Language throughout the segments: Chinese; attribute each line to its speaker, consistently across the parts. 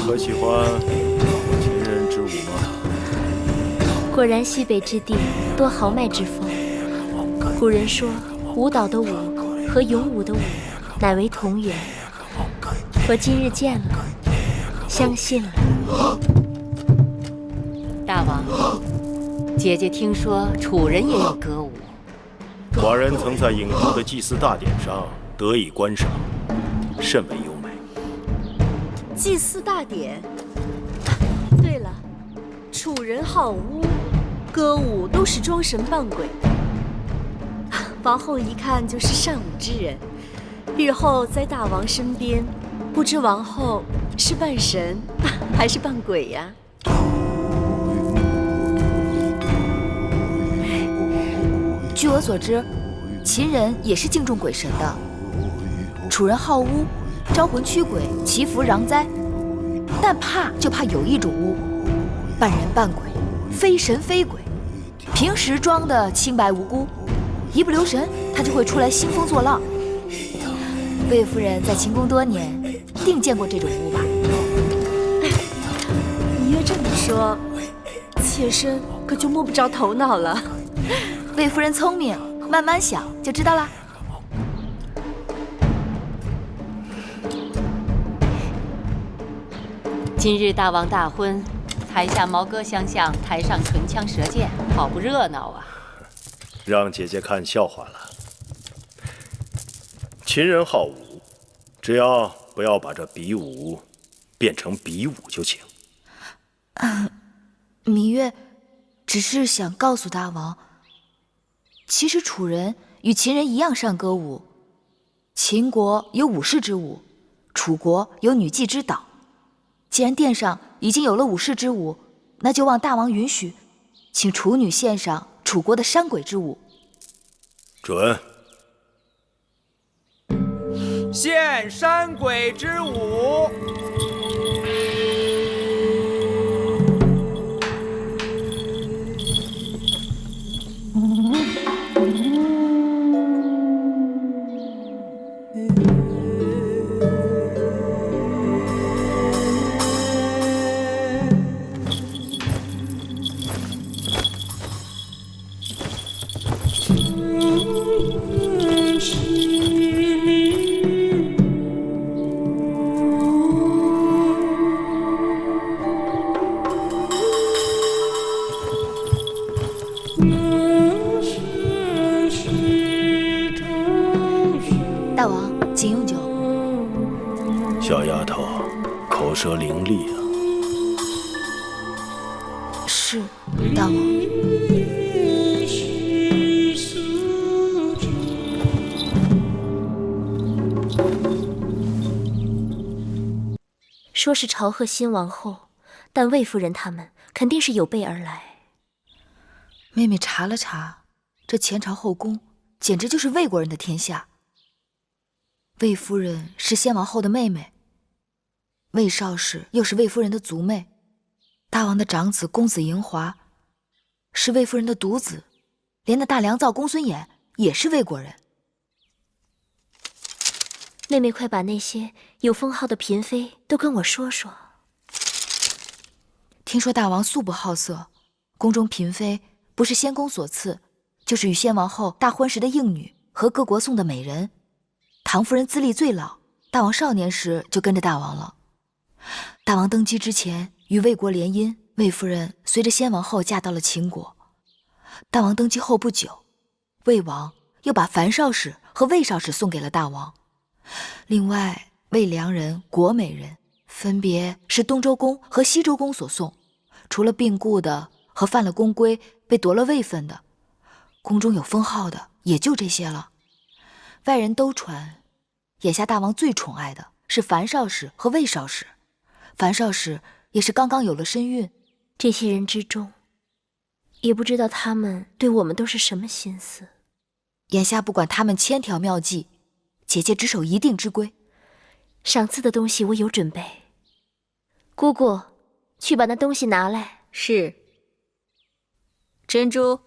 Speaker 1: 可喜欢秦人之舞吗？
Speaker 2: 果然西北之地多豪迈之风。古人说，舞蹈的舞和咏武的武乃为同源。我今日见了，相信了。
Speaker 3: 大王，姐姐听说楚人也有歌舞。
Speaker 1: 寡人曾在郢都的祭祀大典上得以观赏，甚为优美。
Speaker 4: 祭祀大典。对了，楚人好巫，歌舞都是装神扮鬼的。王后一看就是善舞之人，日后在大王身边，不知王后是扮神还是扮鬼呀？
Speaker 5: 据我所知，秦人也是敬重鬼神的。楚人好巫，招魂驱鬼，祈福攘灾。但怕就怕有一种巫，扮人扮鬼，非神非鬼，平时装的清白无辜，一不留神他就会出来兴风作浪。魏夫人在秦宫多年，定见过这种巫吧？
Speaker 4: 你越这么说，妾身可就摸不着头脑了。
Speaker 5: 魏夫人聪明，慢慢想就知道啦。
Speaker 3: 今日大王大婚，台下毛歌相向，台上唇枪舌剑，好不热闹啊！
Speaker 1: 让姐姐看笑话了。秦人好武，只要不要把这比武变成比武就行。
Speaker 5: 芈月只是想告诉大王，其实楚人与秦人一样善歌舞。秦国有武士之舞，楚国有女妓之蹈。既然殿上已经有了武士之舞，那就望大王允许，请楚女献上楚国的山鬼之舞。
Speaker 1: 准。
Speaker 6: 献山鬼之舞。
Speaker 5: 大王，请用酒。
Speaker 1: 小丫头，口舌伶俐啊。
Speaker 5: 是，大王。
Speaker 2: 说是朝贺新王后，但魏夫人他们肯定是有备而来。
Speaker 5: 妹妹查了查，这前朝后宫简直就是魏国人的天下。魏夫人是先王后的妹妹，魏少氏又是魏夫人的族妹，大王的长子公子嬴华是魏夫人的独子，连那大良造公孙衍也是魏国人。
Speaker 2: 妹妹，快把那些有封号的嫔妃都跟我说说。
Speaker 5: 听说大王素不好色，宫中嫔妃不是先公所赐，就是与先王后大婚时的应女和各国送的美人。唐夫人资历最老，大王少年时就跟着大王了。大王登基之前与魏国联姻，魏夫人随着先王后嫁到了秦国。大王登基后不久，魏王又把樊少氏和魏少氏送给了大王。另外，魏良人、国美人分别是东周公和西周公所送，除了病故的和犯了宫规被夺了位分的，宫中有封号的也就这些了。外人都传，眼下大王最宠爱的是樊少氏和魏少氏，樊少氏也是刚刚有了身孕。
Speaker 2: 这些人之中，也不知道他们对我们都是什么心思。
Speaker 5: 眼下不管他们千条妙计，姐姐只守一定之规。
Speaker 2: 赏赐的东西我有准备，姑姑，去把那东西拿来。
Speaker 4: 是。珍珠。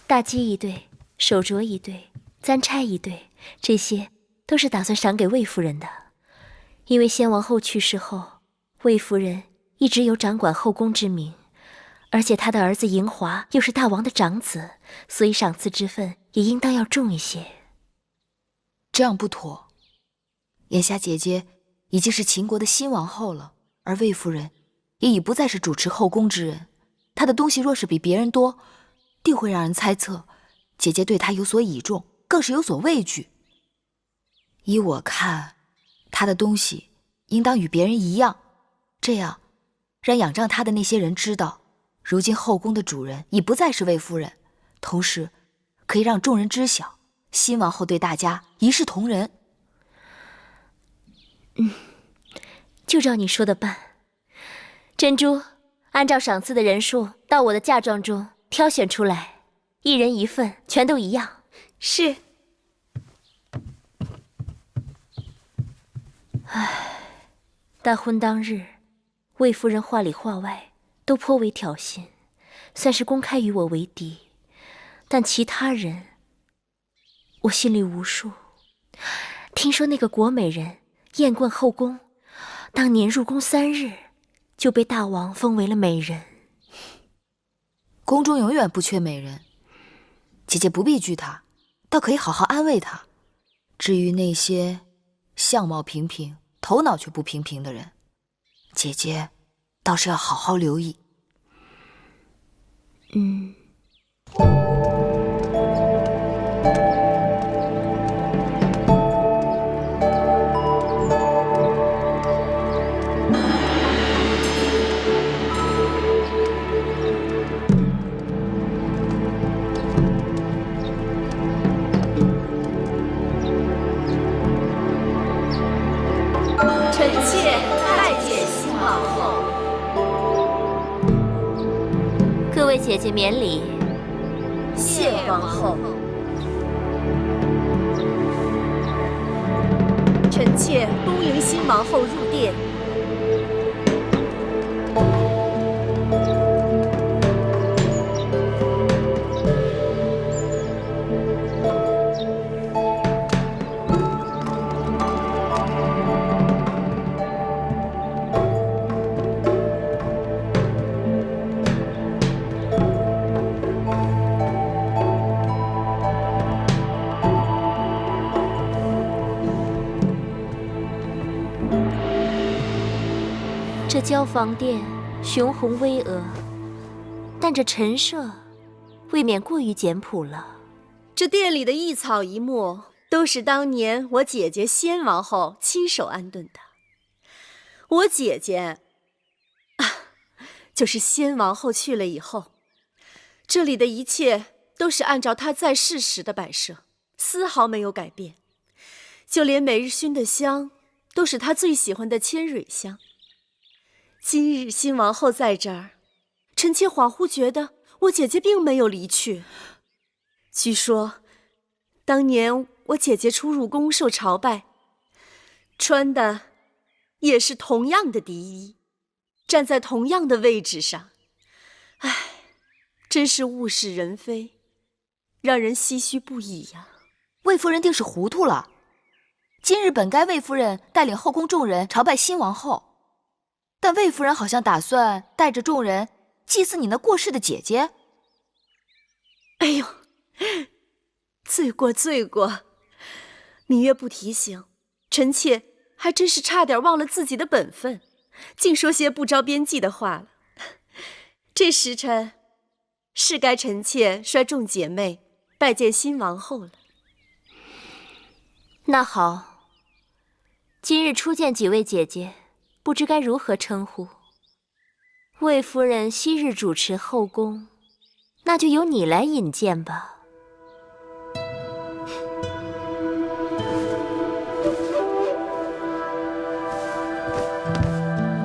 Speaker 2: 大鸡一对，手镯一对，簪钗一对，这些都是打算赏给魏夫人的。因为先王后去世后，魏夫人一直有掌管后宫之名，而且她的儿子嬴华又是大王的长子，所以赏赐之分也应当要重一些。
Speaker 5: 这样不妥。眼下姐姐已经是秦国的新王后了，而魏夫人也已不再是主持后宫之人。她的东西若是比别人多，定会让人猜测姐姐对她有所倚重，更是有所畏惧。依我看，她的东西应当与别人一样，这样让仰仗她的那些人知道，如今后宫的主人已不再是魏夫人，同时可以让众人知晓，新王后对大家一视同仁。
Speaker 2: 就照你说的办。珍珠，按照赏赐的人数到我的嫁妆中挑选出来，一人一份，全都一样。
Speaker 4: 是。
Speaker 2: 大婚当日，魏夫人话里话外都颇为挑衅，算是公开与我为敌。但其他人，我心里无数。听说那个国美人艳冠后宫，当年入宫3日，就被大王封为了美人。
Speaker 5: 宫中永远不缺美人，姐姐不必惧她，倒可以好好安慰她。至于那些相貌平平，头脑却不平平的人，姐姐倒是要好好留意。
Speaker 4: 臣妾拜见新王后。
Speaker 2: 各位姐姐免礼。
Speaker 4: 谢王后。臣妾恭迎新王后入殿。
Speaker 2: 这交房殿雄宏巍峨，但这陈设未免过于简朴了。
Speaker 4: 这殿里的一草一木，都是当年我姐姐先王后亲手安顿的。我姐姐就是先王后去了以后，这里的一切都是按照她在世时的摆设，丝毫没有改变。就连每日熏的香，都是她最喜欢的千蕊香。今日新王后在这儿，臣妾恍惚觉得我姐姐并没有离去。据说，当年我姐姐初入宫受朝拜，穿的也是同样的敌衣，站在同样的位置上。唉，真是物是人非，让人唏嘘不已呀。
Speaker 5: 魏夫人定是糊涂了。今日本该魏夫人带领后宫众人朝拜新王后，但魏夫人好像打算带着众人祭祀你那过世的姐姐。
Speaker 4: 哎呦，罪过罪过！你越不提醒，臣妾还真是差点忘了自己的本分，竟说些不着边际的话了。这时辰是该臣妾率众姐妹拜见新王后了。
Speaker 2: 那好，今日初见几位姐姐，不知该如何称呼。魏夫人昔日主持后宫，那就由你来引荐吧。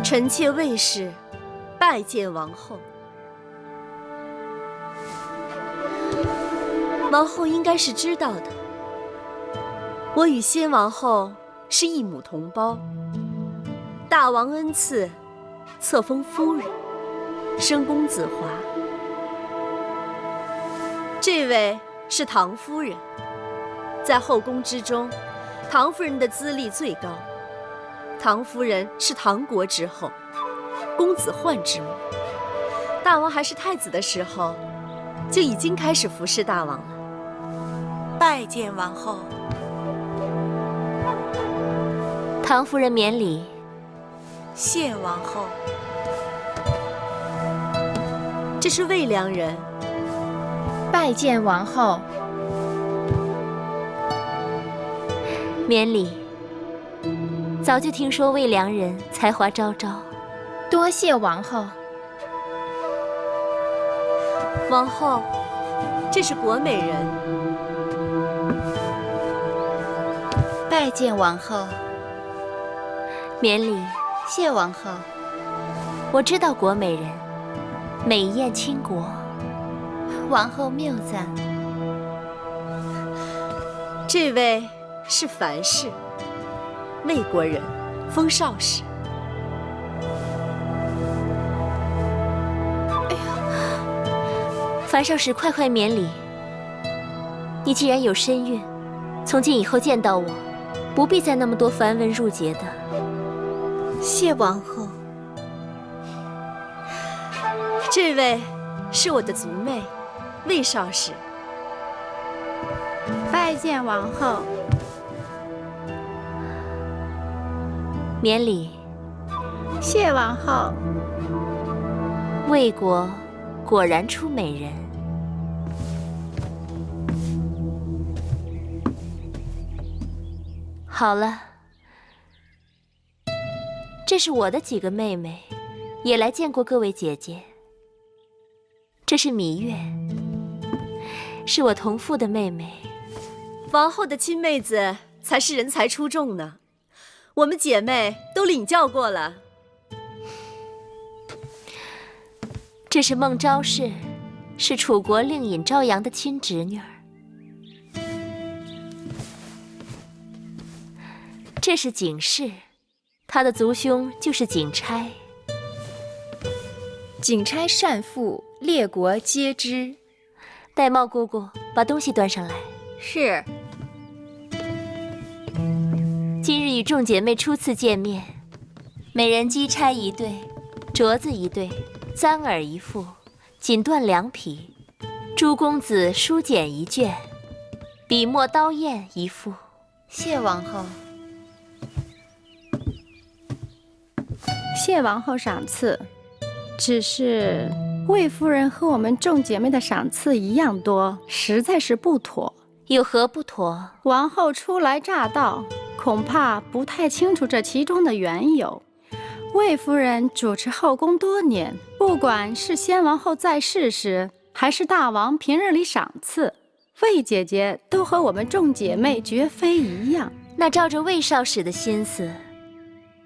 Speaker 4: 臣妾魏氏拜见王后。王后应该是知道的，我与先王后是一母同胞，大王恩赐，册封夫人，生公子华。这位是唐夫人，在后宫之中，唐夫人的资历最高。唐夫人是唐国之后，公子焕之母。大王还是太子的时候，就已经开始服侍大王了。
Speaker 7: 拜见王后。
Speaker 2: 唐夫人免礼。
Speaker 7: 谢王后。
Speaker 4: 这是魏良人。
Speaker 8: 拜见王后。
Speaker 2: 免礼。早就听说魏良人才华昭昭，
Speaker 8: 多谢王后。
Speaker 4: 王后，这是国美人。
Speaker 7: 拜见王后。
Speaker 2: 免礼。
Speaker 7: 谢王后。
Speaker 2: 我知道国美人，美艳倾国。
Speaker 7: 王后谬赞。
Speaker 4: 这位是樊氏，魏国人，封少氏。
Speaker 2: 樊少使，快快免礼。你既然有身孕，从今以后见到我，不必再那么多繁文缛节的。
Speaker 7: 谢王后。
Speaker 4: 这位是我的族妹，魏少使。
Speaker 8: 拜见王后。
Speaker 2: 免礼。
Speaker 8: 谢王后。
Speaker 2: 魏国果然出美人。好了，这是我的几个妹妹，也来见过各位姐姐。这是芈月，是我同父的妹妹。
Speaker 4: 王后的亲妹子才是人才出众呢，我们姐妹都领教过了。
Speaker 2: 这是孟昭氏，是楚国令尹昭阳的亲侄女儿。这是景氏，她的族兄就是景差。
Speaker 8: 景差善赋，列国皆知。
Speaker 2: 玳瑁姑姑，把东西端上来。
Speaker 8: 是。
Speaker 2: 今日与众姐妹初次见面，美人姬钗一对，镯子一对，簪耳一副，锦缎2匹，朱公子书简一卷，笔墨刀砚一副。
Speaker 7: 谢王后。
Speaker 9: 谢王后赏赐，只是魏夫人和我们众姐妹的赏赐一样多，实在是不妥。
Speaker 2: 有何不妥？
Speaker 9: 王后初来乍到，恐怕不太清楚这其中的缘由。魏夫人主持后宫多年，不管是先王后在世时，还是大王平日里赏赐，魏姐姐都和我们众姐妹绝非一样。
Speaker 2: 那照着魏少使的心思，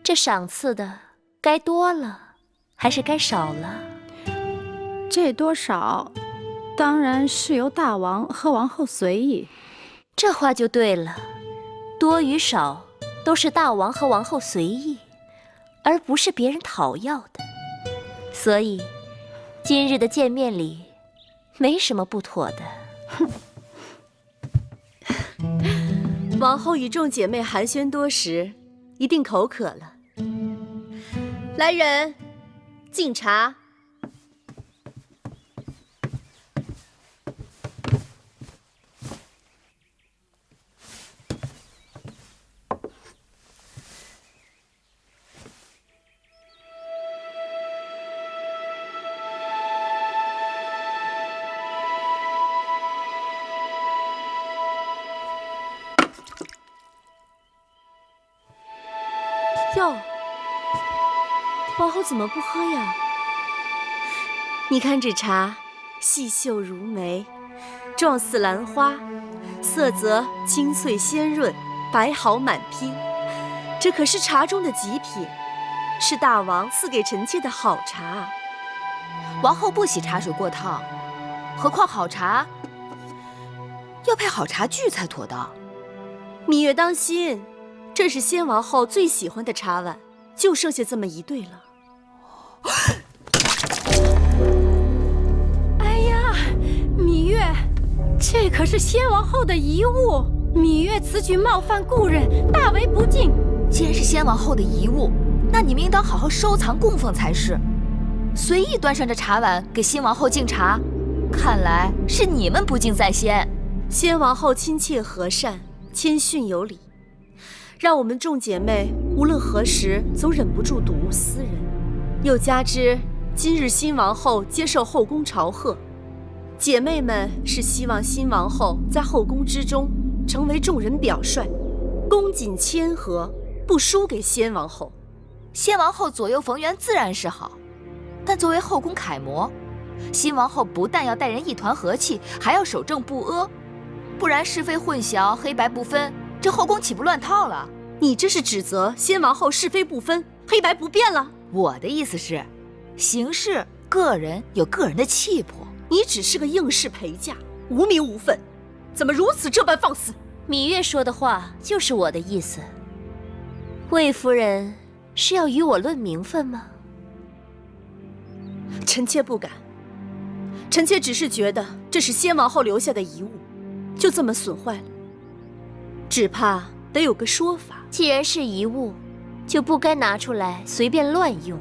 Speaker 2: 这赏赐的该多了，还是该少了？
Speaker 9: 这多少，当然是由大王和王后随意。
Speaker 2: 这话就对了，多与少都是大王和王后随意，而不是别人讨要的。所以，今日的见面礼，没什么不妥的。
Speaker 4: 王后与众姐妹寒暄多时，一定口渴了。来人，敬茶。哟，王后怎么不喝呀？你看这茶，细秀如眉，状似兰花，色泽清脆鲜润，白毫满披。这可是茶中的极品，是大王赐给臣妾的好茶。
Speaker 5: 王后不喜茶水过烫，何况好茶要配好茶具才妥当。
Speaker 4: 芈月当心，这是先王后最喜欢的茶碗，就剩下这么一对了。
Speaker 9: 哎呀，芈月，这可是先王后的遗物。芈月此举冒犯故人，大为不敬。
Speaker 5: 既然是先王后的遗物，那你们应当好好收藏供奉才是。随意端上这茶碗给新王后敬茶，看来是你们不敬在先。
Speaker 4: 先王后亲切和善，谦逊有礼，让我们众姐妹无论何时总忍不住睹物思人。又加之今日新王后接受后宫朝贺，姐妹们是希望新王后在后宫之中成为众人表率，恭谨谦和，不输给先王后。
Speaker 5: 先王后左右逢源自然是好，但作为后宫楷模，新王后不但要待人一团和气，还要守正不阿，不然是非混淆，黑白不分，这后宫岂不乱套了？
Speaker 4: 你这是指责先王后是非不分，黑白不变了？
Speaker 5: 我的意思是，行事个人有个人的气魄。
Speaker 4: 你只是个应试陪嫁，无名无分，怎么如此这般放肆？
Speaker 2: 芈月说的话就是我的意思。魏夫人是要与我论名分吗？
Speaker 4: 臣妾不敢，臣妾只是觉得这是先王后留下的遗物，就这么损坏了，只怕得有个说法。
Speaker 2: 既然是遗物，就不该拿出来随便乱用。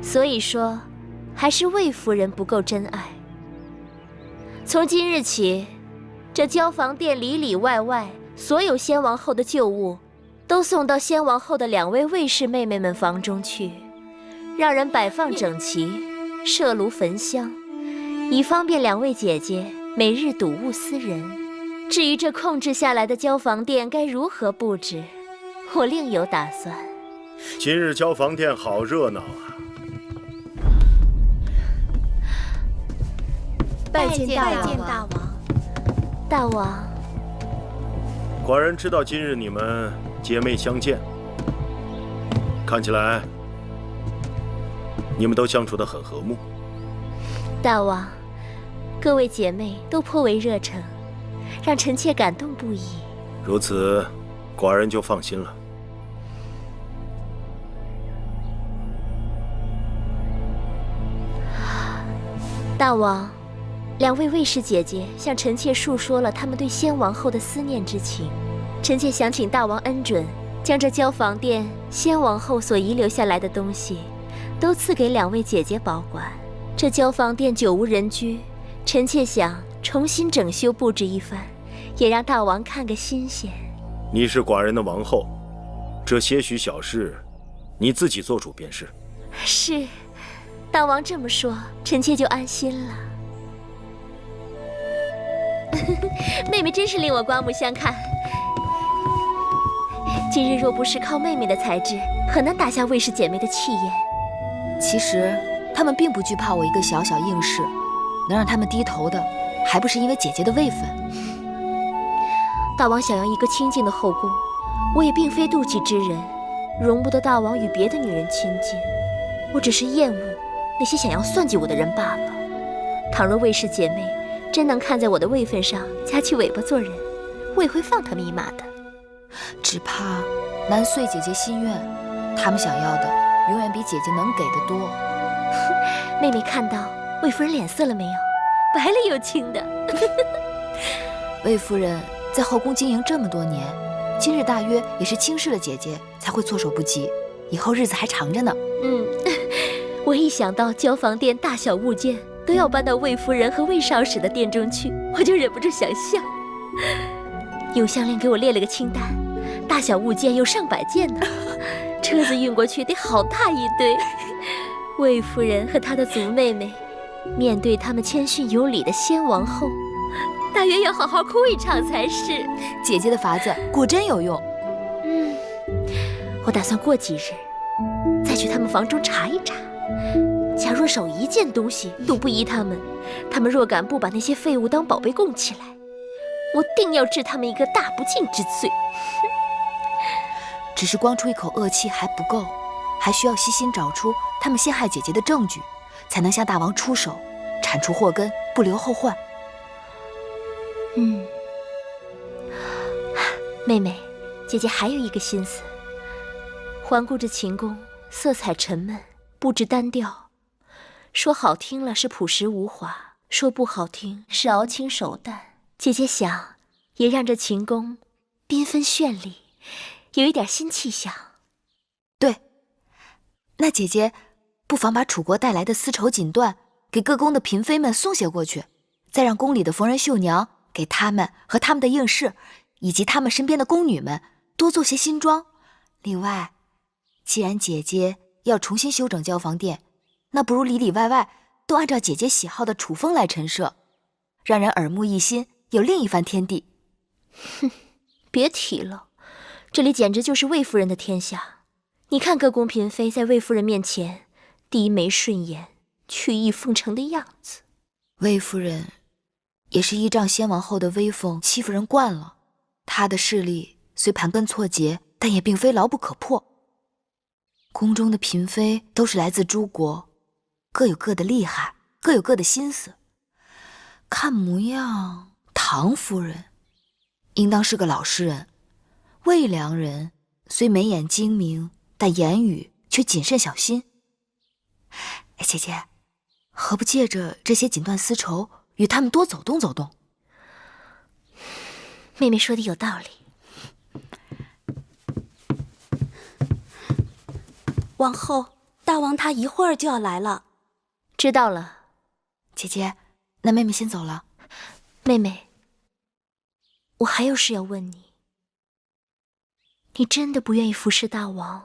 Speaker 2: 所以说，还是魏夫人不够真爱。从今日起，这交房殿里里外外所有先王后的旧物，都送到先王后的2位卫士妹妹们房中去，让人摆放整齐，设炉焚香，以方便2位姐姐每日睹物思人。至于这控制下来的交房殿该如何布置，我另有打算。
Speaker 1: 今日交房殿好热闹啊！
Speaker 4: 拜见大王。
Speaker 2: 大王，
Speaker 1: 寡人知道今日你们姐妹相见，看起来你们都相处得很和睦。
Speaker 2: 大王，各位姐妹都颇为热诚，让臣妾感动不已。
Speaker 1: 如此，寡人就放心了。
Speaker 2: 大王，2位卫士姐姐向臣妾述说了他们对先王后的思念之情，臣妾想请大王恩准，将这交房殿先王后所遗留下来的东西，都赐给2位姐姐保管。这交房殿久无人居，臣妾想重新整修布置一番，也让大王看个新鲜。
Speaker 1: 你是寡人的王后，这些许小事，你自己做主便是。
Speaker 2: 是，大王这么说，臣妾就安心了。妹妹真是令我刮目相看。今日若不是靠妹妹的才智，很难打下魏氏姐妹的气焰。
Speaker 5: 其实她们并不惧怕我一个小小应试，能让她们低头的，还不是因为姐姐的位分。
Speaker 2: 大王想要一个清静的后宫，我也并非妒忌之人，容不得大王与别的女人亲近。我只是厌恶那些想要算计我的人罢了。倘若魏氏姐妹真能看在我的位分上夹起尾巴做人，我也会放他们一马的。
Speaker 5: 只怕难遂姐姐心愿，他们想要的永远比姐姐能给的多。
Speaker 2: 妹妹看到魏夫人脸色了没有？白了又青的。
Speaker 5: 魏夫人在后宫经营这么多年，今日大约也是轻视了姐姐，才会措手不及。以后日子还长着呢。
Speaker 2: 我一想到交房殿大小物件都要搬到魏夫人和魏少使的殿中去，我就忍不住想笑。永香莲给我列了个清单，大小物件有上百件呢，车子运过去得好大一堆。魏夫人和她的族妹妹，面对他们谦逊有礼的先王后，大约要好好哭一场才是。
Speaker 5: 姐姐的法子果真有用。
Speaker 2: 我打算过几日再去他们房中查一查，假若少一件东西都不依他们若敢不把那些废物当宝贝供起来，我定要治他们一个大不敬之罪。
Speaker 5: 只是光出一口恶气还不够，还需要细心找出他们陷害姐姐的证据，才能向大王出手，铲除祸根，不留后患。
Speaker 2: 妹妹，姐姐还有一个心思。环顾着秦宫，色彩沉闷，布置单调，说好听了是朴实无华，说不好听是熬青手淡。姐姐想，也让这秦宫缤纷绚丽，有一点新气象。
Speaker 5: 对，那姐姐不妨把楚国带来的丝绸锦缎给各宫的嫔妃们送些过去，再让宫里的缝纫绣娘给他们和他们的应试，以及他们身边的宫女们多做些新装。另外，既然姐姐要重新修整交房殿，那不如里里外外都按照姐姐喜好的楚风来陈设，让人耳目一新，有另一番天地。
Speaker 2: 哼，别提了，这里简直就是魏夫人的天下。你看各宫嫔妃在魏夫人面前低眉顺眼、曲意奉承的样子。
Speaker 5: 魏夫人也是依仗先王后的威风欺负人惯了，她的势力虽盘根错节，但也并非牢不可破。宫中的嫔妃都是来自诸国，各有各的厉害，各有各的心思。看模样，唐夫人应当是个老实人，魏良人虽眉眼精明，但言语却谨慎小心。姐姐，何不借着这些锦缎丝绸，与他们多走动走动？
Speaker 2: 妹妹说的有道理。
Speaker 4: 王后，大王他一会儿就要来了。
Speaker 2: 知道了。
Speaker 5: 姐姐，那妹妹先走了。
Speaker 2: 妹妹，我还有事要问你。你真的不愿意服侍大王？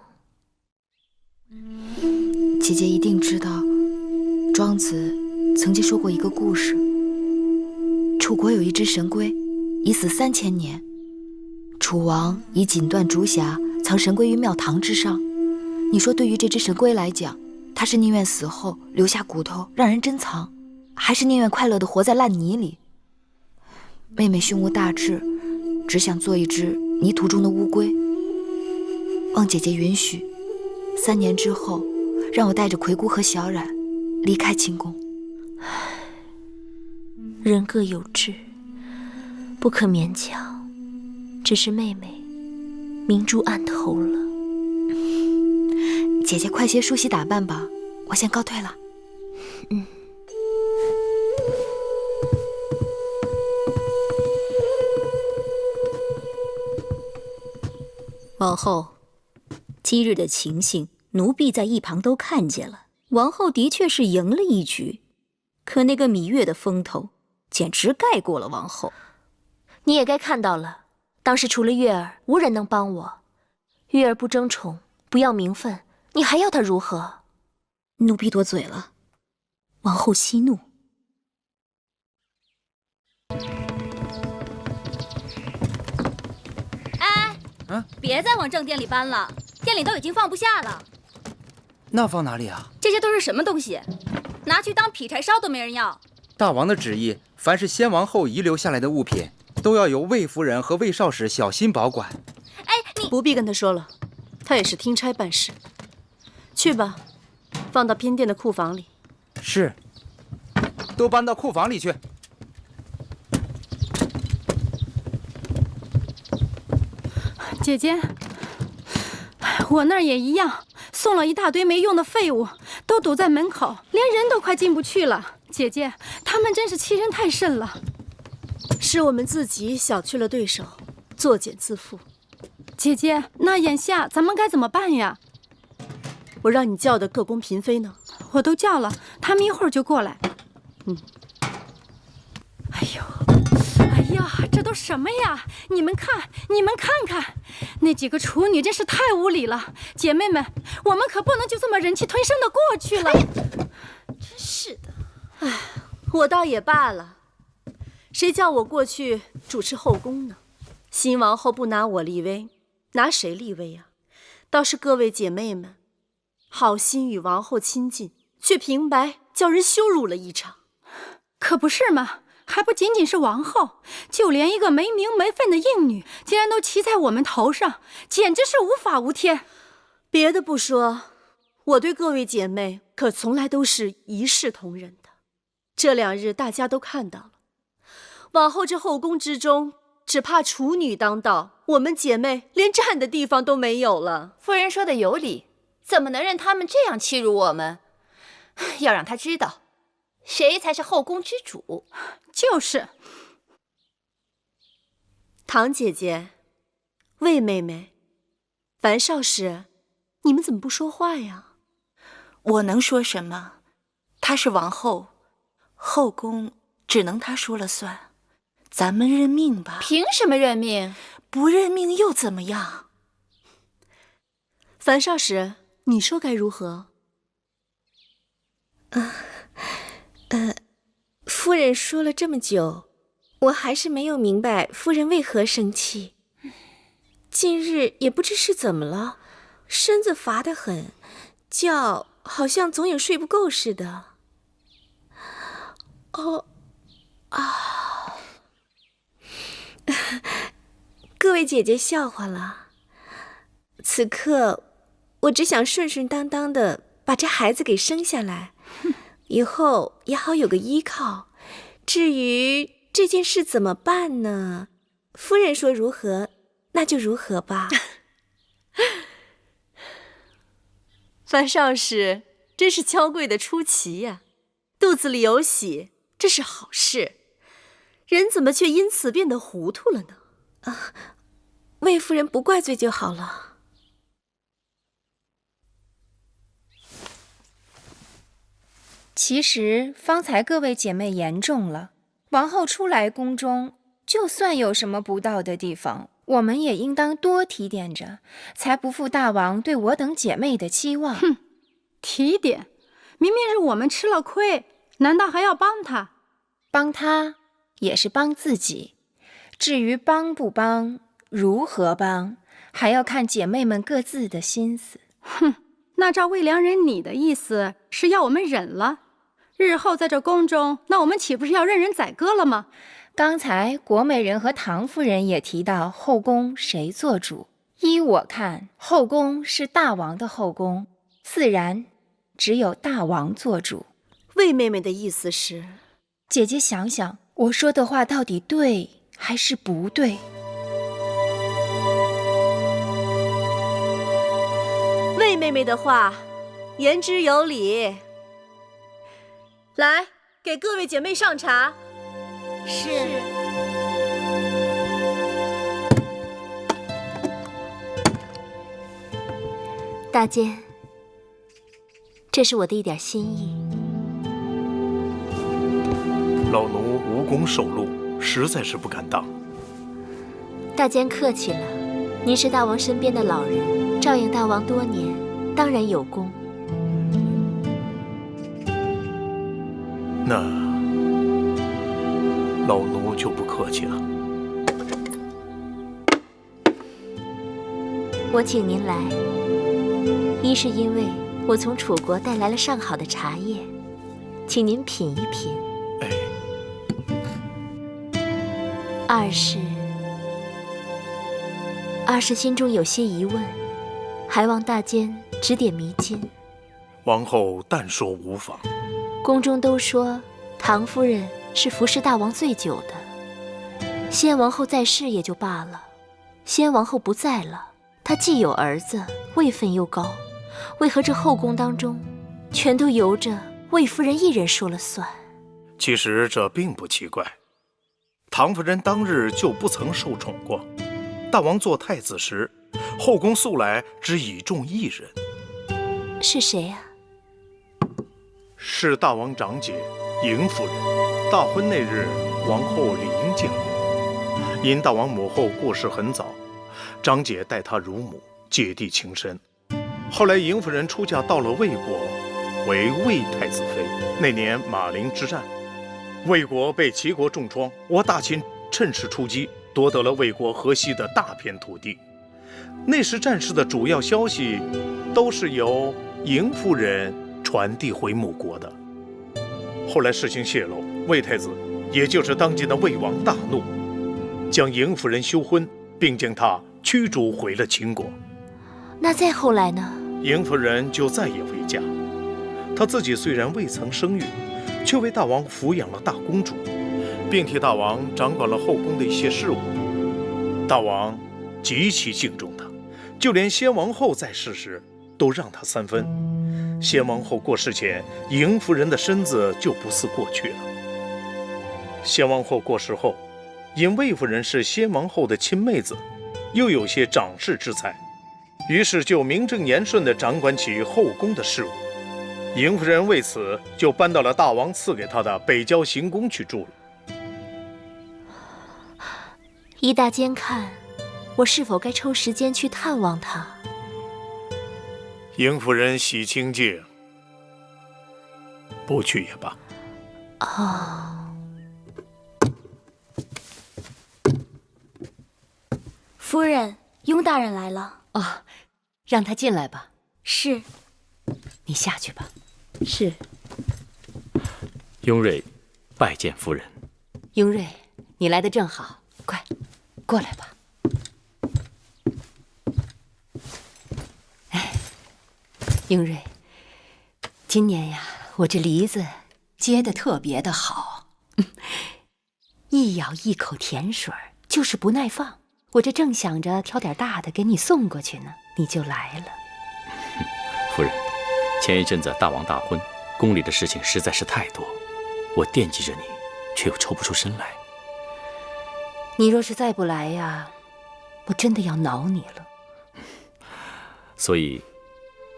Speaker 5: 姐姐一定知道，庄子曾经说过一个故事。楚国有一只神龟，已死3000年。楚王以锦缎竹匣藏神龟于庙堂之上。你说对于这只神龟来讲，它是宁愿死后留下骨头让人珍藏，还是宁愿快乐地活在烂泥里？妹妹胸无大志，只想做一只泥土中的乌龟。望姐姐允许，3年之后，让我带着葵姑和小冉离开秦宫。
Speaker 2: 人各有志，不可勉强。只是妹妹明珠暗投了。
Speaker 5: 姐姐快些梳洗打扮吧，我先告退了。
Speaker 10: 王后，今日的情形，奴婢在一旁都看见了。王后的确是赢了一局，可那个芈月的风头，简直盖过了王后。
Speaker 2: 你也该看到了，当时除了月儿，无人能帮我。月儿不争宠，不要名分，你还要她如何？
Speaker 10: 奴婢多嘴了，王后息怒。
Speaker 11: 别再往正殿里搬了，店里都已经放不下了。
Speaker 6: 那放哪里啊？
Speaker 11: 这些都是什么东西？拿去当劈柴烧都没人要。
Speaker 6: 大王的旨意，凡是先王后遗留下来的物品，都要由魏夫人和魏少使小心保管。
Speaker 4: 哎，你不必跟他说了，他也是听差办事。去吧，放到偏殿的库房里。
Speaker 6: 是，都搬到库房里去。
Speaker 9: 姐姐，我那儿也一样，送了一大堆没用的废物，都堵在门口，连人都快进不去了。姐姐，他们真是欺人太甚了。
Speaker 4: 是我们自己小觑了对手，作茧自缚。
Speaker 9: 姐姐，那眼下咱们该怎么办呀？
Speaker 4: 我让你叫的各宫嫔妃呢？
Speaker 9: 我都叫了，他们一会儿就过来。哎呀，这都什么呀？你们看，你们看看，那几个处女真是太无礼了。姐妹们，我们可不能就这么忍气吞声的过去了。
Speaker 4: 真是的，哎，我倒也罢了，谁叫我过去主持后宫呢？新王后不拿我立威，拿谁立威呀？倒是各位姐妹们，好心与王后亲近，却平白叫人羞辱了一场。
Speaker 9: 可不是嘛？还不仅仅是王后，就连一个没名没分的应女，竟然都骑在我们头上，简直是无法无天。
Speaker 4: 别的不说，我对各位姐妹可从来都是一视同仁的。这2日大家都看到了，往后这后宫之中，只怕处女当道，我们姐妹连站的地方都没有了。
Speaker 3: 夫人说的有理，怎么能任他们这样欺辱我们？要让他知道，谁才是后宫之主。
Speaker 9: 就是。
Speaker 4: 唐姐姐、魏妹妹、樊少使，你们怎么不说话呀？
Speaker 12: 我能说什么？她是王后，后宫只能她说了算。咱们认命吧。
Speaker 8: 凭什么认命？
Speaker 12: 不认命又怎么样？
Speaker 4: 樊少使，你说该如何？
Speaker 2: 夫人说了这么久，我还是没有明白夫人为何生气。近日也不知是怎么了，身子乏得很，觉好像总有睡不够似的。各位姐姐笑话了。此刻我只想顺顺当当的把这孩子给生下来，以后也好有个依靠。至于这件事怎么办呢？夫人说如何，那就如何吧。
Speaker 4: 樊少使真是娇贵的出奇呀，肚子里有喜，这是好事。人怎么却因此变得糊涂了呢？
Speaker 2: 魏夫人不怪罪就好了。
Speaker 8: 其实方才各位姐妹言重了，王后初来宫中，就算有什么不到的地方，我们也应当多提点着，才不负大王对我等姐妹的期望。
Speaker 9: 哼，提点，明明是我们吃了亏，难道还要帮他？
Speaker 8: 帮他也是帮自己，至于帮不帮，如何帮，还要看姐妹们各自的心思。
Speaker 9: 哼，那照魏良人你的意思是要我们忍了？日后在这宫中，那我们岂不是要任人宰割了吗？
Speaker 8: 刚才国美人和唐夫人也提到后宫谁做主，依我看，后宫是大王的后宫，自然只有大王做主。
Speaker 4: 魏妹妹的意思是，
Speaker 8: 姐姐想想，我说的话到底对还是不对？
Speaker 4: 魏妹妹的话言之有理。来，给各位姐妹上茶。
Speaker 2: 是。大监，这是我的一点心意。
Speaker 1: 老奴无功受禄，实在是不敢当。
Speaker 2: 大监客气了，您是大王身边的老人，照应大王多年，当然有功。
Speaker 1: 那老奴就不客气了。
Speaker 2: 我请您来，一是因为我从楚国带来了上好的茶叶，请您品一品。二是心中有些疑问，还望大监指点迷津。
Speaker 1: 王后但说无妨。
Speaker 2: 宫中都说唐夫人是服侍大王最久的，先王后在世也就罢了，先王后不在了，她既有儿子，位分又高，为何这后宫当中全都由着魏夫人一人说了算？
Speaker 1: 其实这并不奇怪，唐夫人当日就不曾受宠过。大王做太子时，后宫素来只倚重一人。
Speaker 2: 是谁呀？
Speaker 1: 是大王长姐嬴夫人。大婚那日，王后理应见过。因大王母后过世很早，长姐待她如母，姐弟情深。后来嬴夫人出嫁到了魏国，为魏太子妃。那年马陵之战，魏国被齐国重创，我大秦趁势出击，夺得了魏国河西的大片土地。那时战事的主要消息都是由嬴夫人传递回母国的。后来事情泄露，魏太子，也就是当今的魏王大怒，将嬴夫人休婚，并将她驱逐回了秦国。
Speaker 2: 那再后来呢？
Speaker 1: 嬴夫人就再也未嫁。她自己虽然未曾生育，却为大王抚养了大公主，并替大王掌管了后宫的一些事务。大王极其敬重她，就连先王后在世时都让她3分。先王后过世前，嬴夫人的身子就不似过去了。先王后过世后，因魏夫人是先王后的亲妹子，又有些长世之才，于是就名正言顺地掌管起后宫的事务。嬴夫人为此就搬到了大王赐给她的北郊行宫去住了。
Speaker 2: 依大监看，我是否该抽时间去探望她？
Speaker 1: 嬴夫人喜清静，不去也罢。
Speaker 11: 夫人，雍大人来了。
Speaker 3: 哦，让他进来吧。
Speaker 11: 是。
Speaker 3: 你下去吧。
Speaker 2: 是。
Speaker 13: 雍瑞拜见夫人。
Speaker 3: 雍瑞，你来得正好，快过来吧。哎，雍瑞，今年呀，我这梨子结得特别的好，一咬一口甜水儿，就是不耐放。我这正想着挑点大的给你送过去呢，你就来了。
Speaker 13: 夫人，前一阵子大王大婚，宫里的事情实在是太多，我惦记着你，却又抽不出身来。
Speaker 3: 你若是再不来呀，我真的要恼你了。
Speaker 13: 所以，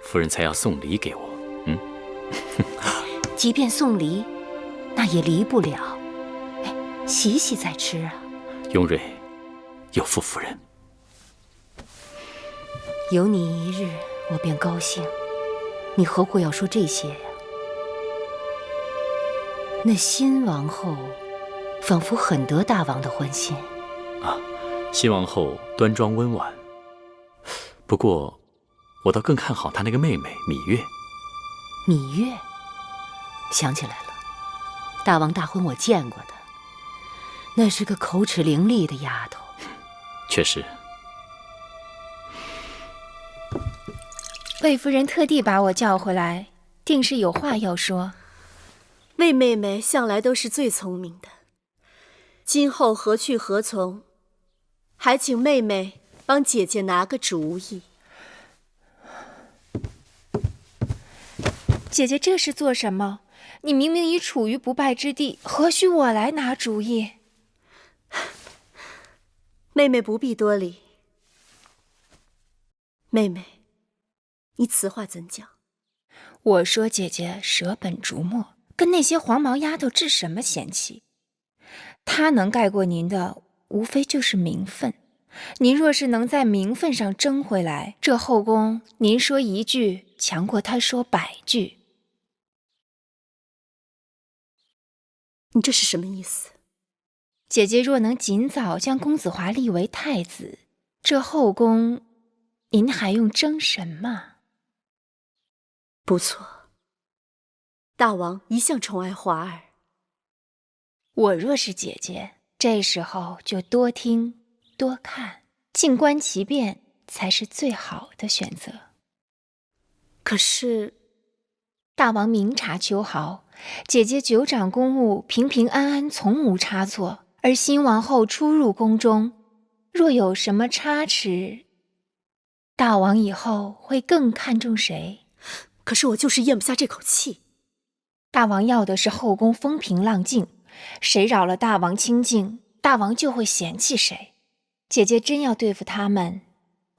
Speaker 13: 夫人才要送礼给我。
Speaker 3: 即便送礼，那也离不了。哎，洗洗再吃啊。
Speaker 13: 雍瑞，有负夫人。
Speaker 3: 有你一日，我便高兴。你何苦要说这些呀？那新王后仿佛很得大王的欢心
Speaker 13: 啊。新王后端庄温婉，不过我倒更看好她那个妹妹芈月。
Speaker 3: 芈月，想起来了，大王大婚我见过的，那是个口齿伶俐的丫头。
Speaker 13: 确实。
Speaker 8: 魏夫人特地把我叫回来，定是有话要说。
Speaker 4: 魏妹妹向来都是最聪明的，今后何去何从，还请妹妹帮姐姐拿个主意。
Speaker 8: 姐姐这是做什么？你明明已处于不败之地，何须我来拿主意？
Speaker 4: 妹妹不必多礼。妹妹，你此话怎讲？
Speaker 8: 我说姐姐舍本逐末，跟那些黄毛丫头置什么嫌弃？她能盖过您的，无非就是名分。您若是能在名分上争回来，这后宫您说一句，强过她说100句。
Speaker 4: 你这是什么意思？
Speaker 8: 姐姐若能尽早将公子华立为太子，这后宫您还用争什么？
Speaker 4: 不错，大王一向宠爱华儿。
Speaker 8: 我若是姐姐，这时候就多听多看，静观其变，才是最好的选择。
Speaker 4: 可是
Speaker 8: 大王明察秋毫，姐姐久掌公务，平平安安，从无差错。而新王后初入宫中，若有什么差池，大王以后会更看重谁？
Speaker 4: 可是我就是咽不下这口气。
Speaker 8: 大王要的是后宫风平浪静，谁扰了大王清静，大王就会嫌弃谁。姐姐真要对付他们，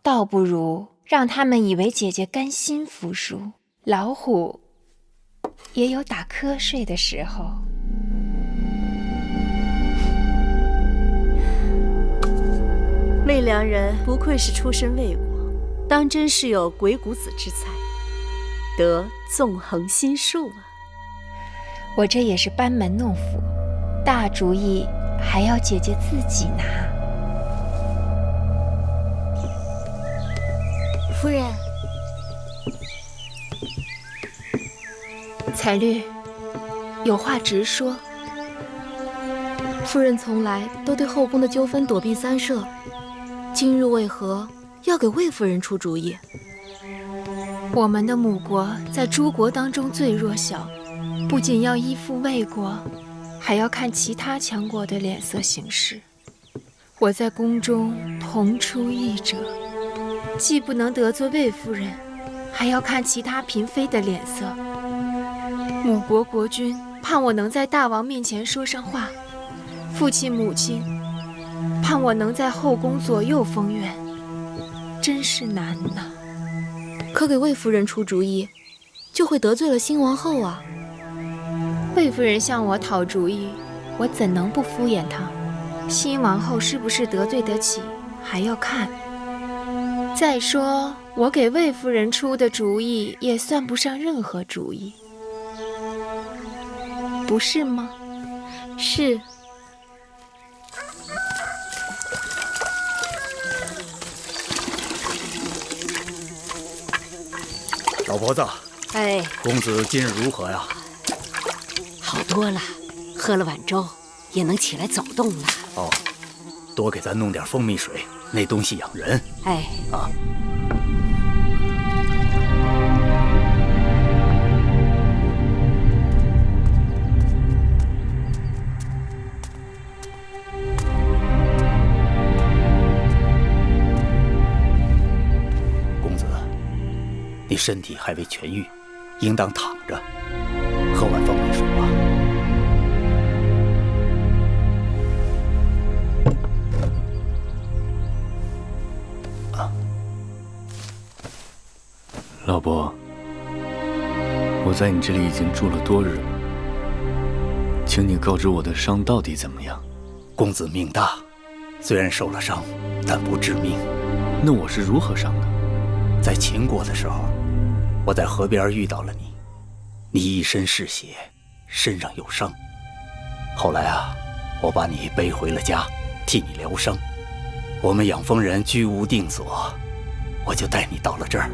Speaker 8: 倒不如让他们以为姐姐甘心服输。老虎也有打瞌睡的时候。
Speaker 4: 魏良人不愧是出身魏国，当真是有鬼谷子之才，得纵横心术啊！
Speaker 8: 我这也是班门弄斧，大主意还要姐姐自己拿。
Speaker 11: 夫人，
Speaker 8: 彩绿，有话直说。
Speaker 14: 夫人从来都对后宫的纠纷躲避三舍，今日为何要给魏夫人出主意？
Speaker 8: 我们的母国在诸国当中最弱小，不仅要依附魏国，还要看其他强国的脸色行事。我在宫中同出一辙，既不能得罪魏夫人，还要看其他嫔妃的脸色。母国国君盼我能在大王面前说上话，父亲母亲盼我能在后宫左右逢源，真是难呐。
Speaker 14: 可给魏夫人出主意，就会得罪了新王后啊。
Speaker 8: 魏夫人向我讨主意，我怎能不敷衍她？新王后是不是得罪得起，还要看。再说，我给魏夫人出的主意也算不上任何主意，不是吗？
Speaker 14: 是。
Speaker 15: 老婆子，
Speaker 10: 哎，
Speaker 15: 公子今日如何呀？
Speaker 10: 好多了，喝了碗粥，也能起来走动了。
Speaker 15: 哦，多给咱弄点蜂蜜水，那东西养人。
Speaker 10: 哎，
Speaker 15: 啊。公子，你身体还未痊愈，应当躺着，喝碗蜂蜜水吧。
Speaker 16: 老伯，我在你这里已经住了多日了，请你告知我的伤到底怎么样？
Speaker 15: 公子命大，虽然受了伤，但不致命。
Speaker 16: 那我是如何伤的？
Speaker 15: 在秦国的时候，我在河边遇到了你，你一身是血，身上有伤。后来啊，我把你背回了家，替你疗伤。我们养蜂人居无定所，我就带你到了这儿。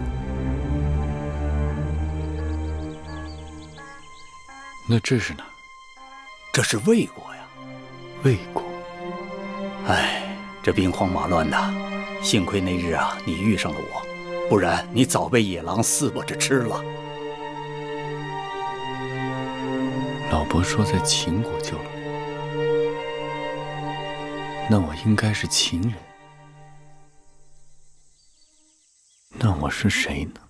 Speaker 16: 那这是哪？
Speaker 15: 这是魏国呀。
Speaker 16: 魏国。
Speaker 15: 哎，这兵荒马乱的，幸亏那日啊，你遇上了我，不然你早被野狼撕巴着吃了。
Speaker 16: 老伯说在秦国救了我，那我应该是秦人。那我是谁呢？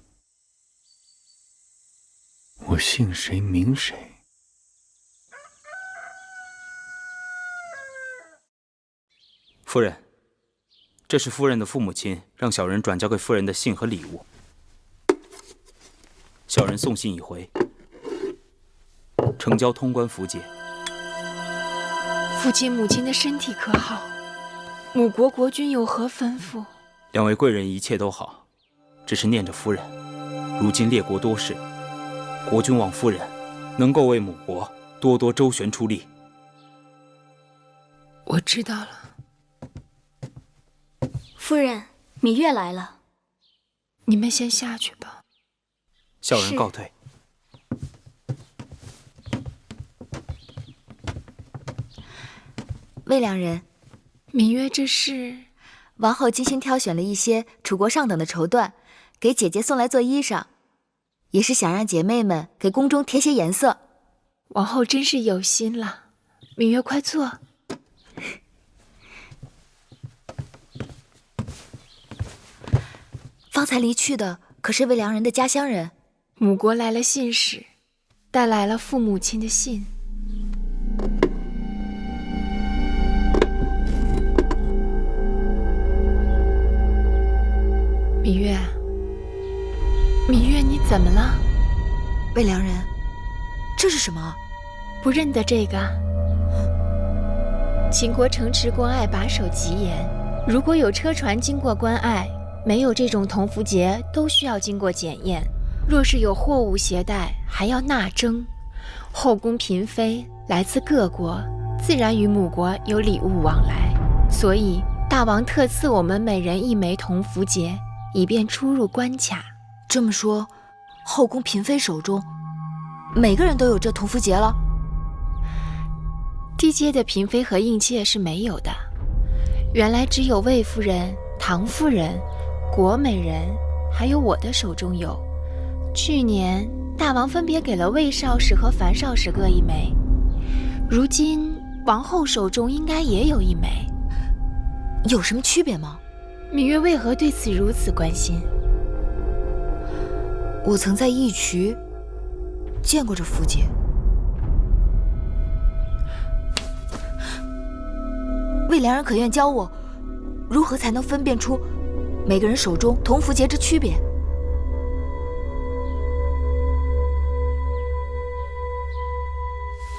Speaker 16: 我姓谁名谁？
Speaker 6: 夫人，这是夫人的父母亲让小人转交给夫人的信和礼物。小人送信已回，呈交通关符节。
Speaker 8: 父亲母亲的身体可好？母国国君有何吩咐？
Speaker 6: 两位贵人一切都好，只是念着夫人，如今列国多事，国君望夫人能够为母国多多周旋出力。
Speaker 8: 我知道了。
Speaker 2: 夫人，芈月来了。
Speaker 8: 你们先下去吧。
Speaker 6: 小人告退。
Speaker 5: 魏良人，
Speaker 8: 芈月，这是
Speaker 5: 王后精心挑选了一些楚国上等的绸缎，给姐姐送来做衣裳，也是想让姐妹们给宫中添些颜色。
Speaker 8: 王后真是有心了。芈月，快坐。
Speaker 5: 方才离去的可是魏良人的家乡人。
Speaker 8: 母国来了信使，带来了父母亲的信。芈月，芈月，你怎么了？
Speaker 5: 魏良人，这是什么？
Speaker 8: 不认得这个？秦国城池关隘把守极严，如果有车船经过关隘，没有这种铜符节，都需要经过检验。若是有货物携带，还要纳征。后宫嫔妃来自各国，自然与母国有礼物往来，所以大王特赐我们每人1枚铜符节，以便出入关卡。
Speaker 5: 这么说，后宫嫔妃手中每个人都有这铜符节了？
Speaker 8: 低阶的嫔妃和应妾是没有的，原来只有魏夫人、唐夫人、国美人，还有我的手中有。去年大王分别给了魏少使和樊少使各1枚，如今王后手中应该也有1枚。
Speaker 5: 有什么区别吗？
Speaker 8: 芈月为何对此如此关心？
Speaker 5: 我曾在义渠见过这符节。魏良人可愿教我，如何才能分辨出每个人手中铜符节之区别？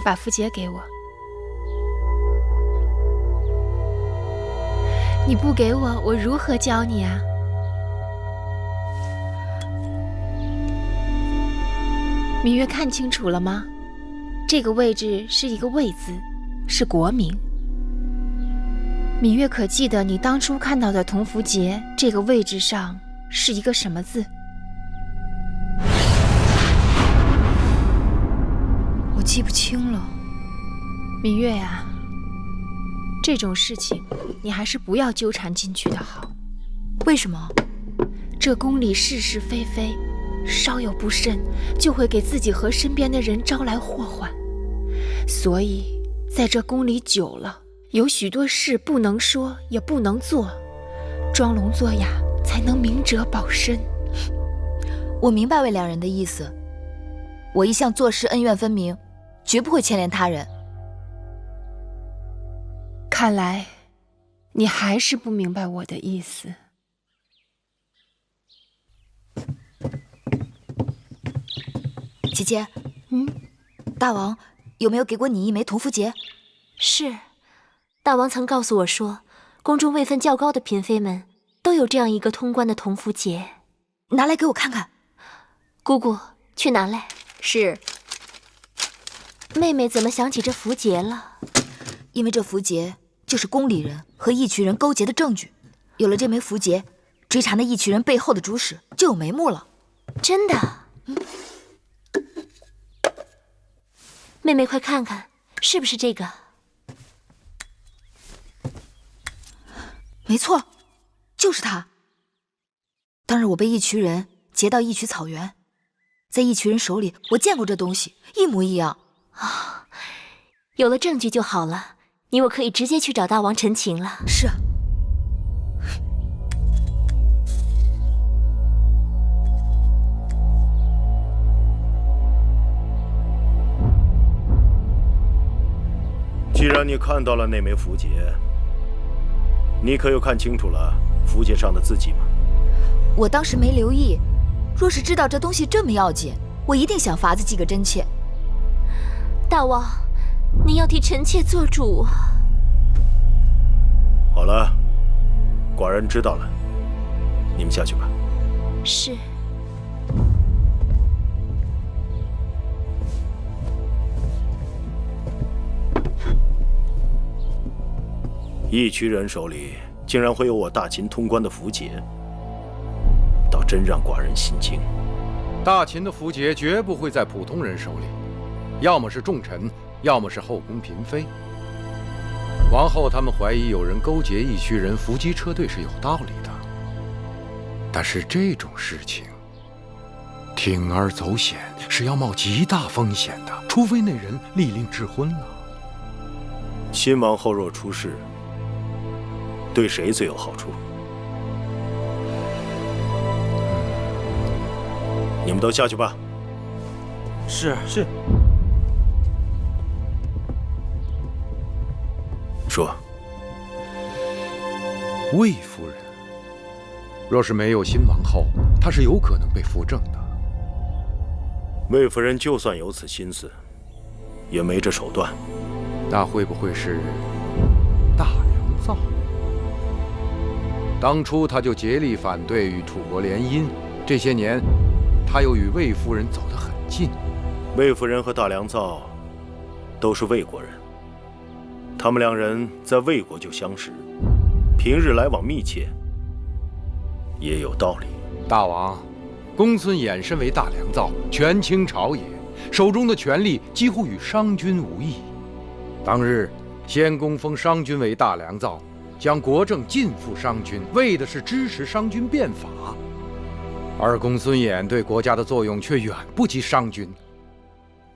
Speaker 8: 把符节给我。你不给我，我如何教你啊？芈月看清楚了吗？这个位置是一个魏字，是国名。芈月可记得你当初看到的铜符节这个位置上是一个什么字？
Speaker 5: 我记不清了。
Speaker 8: 芈月呀，这种事情你还是不要纠缠进去的好。
Speaker 5: 为什么？
Speaker 8: 这宫里是是非非，稍有不慎就会给自己和身边的人招来祸患。所以在这宫里久了，有许多事不能说也不能做，装聋作哑才能明哲保身。
Speaker 5: 我明白魏良人的意思，我一向做事恩怨分明，绝不会牵连他人。
Speaker 8: 看来你还是不明白我的意思。
Speaker 5: 姐姐，大王有没有给过你一枚铜符节？
Speaker 2: 是，大王曾告诉我说，宫中位分较高的嫔妃们都有这样一个通关的铜符节。
Speaker 5: 拿来给我看看。
Speaker 2: 姑姑，去拿来。
Speaker 10: 是。
Speaker 2: 妹妹怎么想起这符节了？
Speaker 5: 因为这符节就是宫里人和义渠人勾结的证据。有了这枚符节，追查那义渠人背后的主使就有眉目了。
Speaker 2: 真的？妹妹快看看，是不是这个？
Speaker 5: 没错，就是他。当日我被义渠人劫到义渠草原，在义渠人手里，我见过这东西，一模一样。
Speaker 2: 啊，有了证据就好了，你我可以直接去找大王陈情了。
Speaker 5: 是。
Speaker 1: 既然你看到了那枚符节，你可有看清楚了符节上的字迹吗？
Speaker 5: 我当时没留意，若是知道这东西这么要紧，我一定想法子记个真切。
Speaker 2: 大王，您要替臣妾做主啊！
Speaker 1: 好了，寡人知道了，你们下去吧。
Speaker 2: 是。
Speaker 1: 义渠人手里竟然会有我大秦通关的符节，倒真让寡人心惊。
Speaker 17: 大秦的符节绝不会在普通人手里，要么是重臣，要么是后宫嫔妃。王后他们怀疑有人勾结义渠人伏击车队是有道理的，但是这种事情铤而走险是要冒极大风险的，除非那人立令智昏了。
Speaker 1: 新王后若出事，对谁最有好处？你们都下去吧。
Speaker 6: 是。
Speaker 1: 说，
Speaker 17: 魏夫人若是没有新王后，她是有可能被扶正的。
Speaker 1: 魏夫人就算有此心思，也没这手段。
Speaker 17: 那会不会是大良造？当初他就竭力反对与楚国联姻，这些年他又与魏夫人走得很近。
Speaker 1: 魏夫人和大良造都是魏国人，他们两人在魏国就相识，平日来往密切，也有道理。
Speaker 17: 大王，公孙衍身为大良造，权倾朝野，手中的权力几乎与商君无异。当日先公封商君为大良造，将国政尽付商君，为的是支持商君变法。而公孙衍对国家的作用却远不及商君。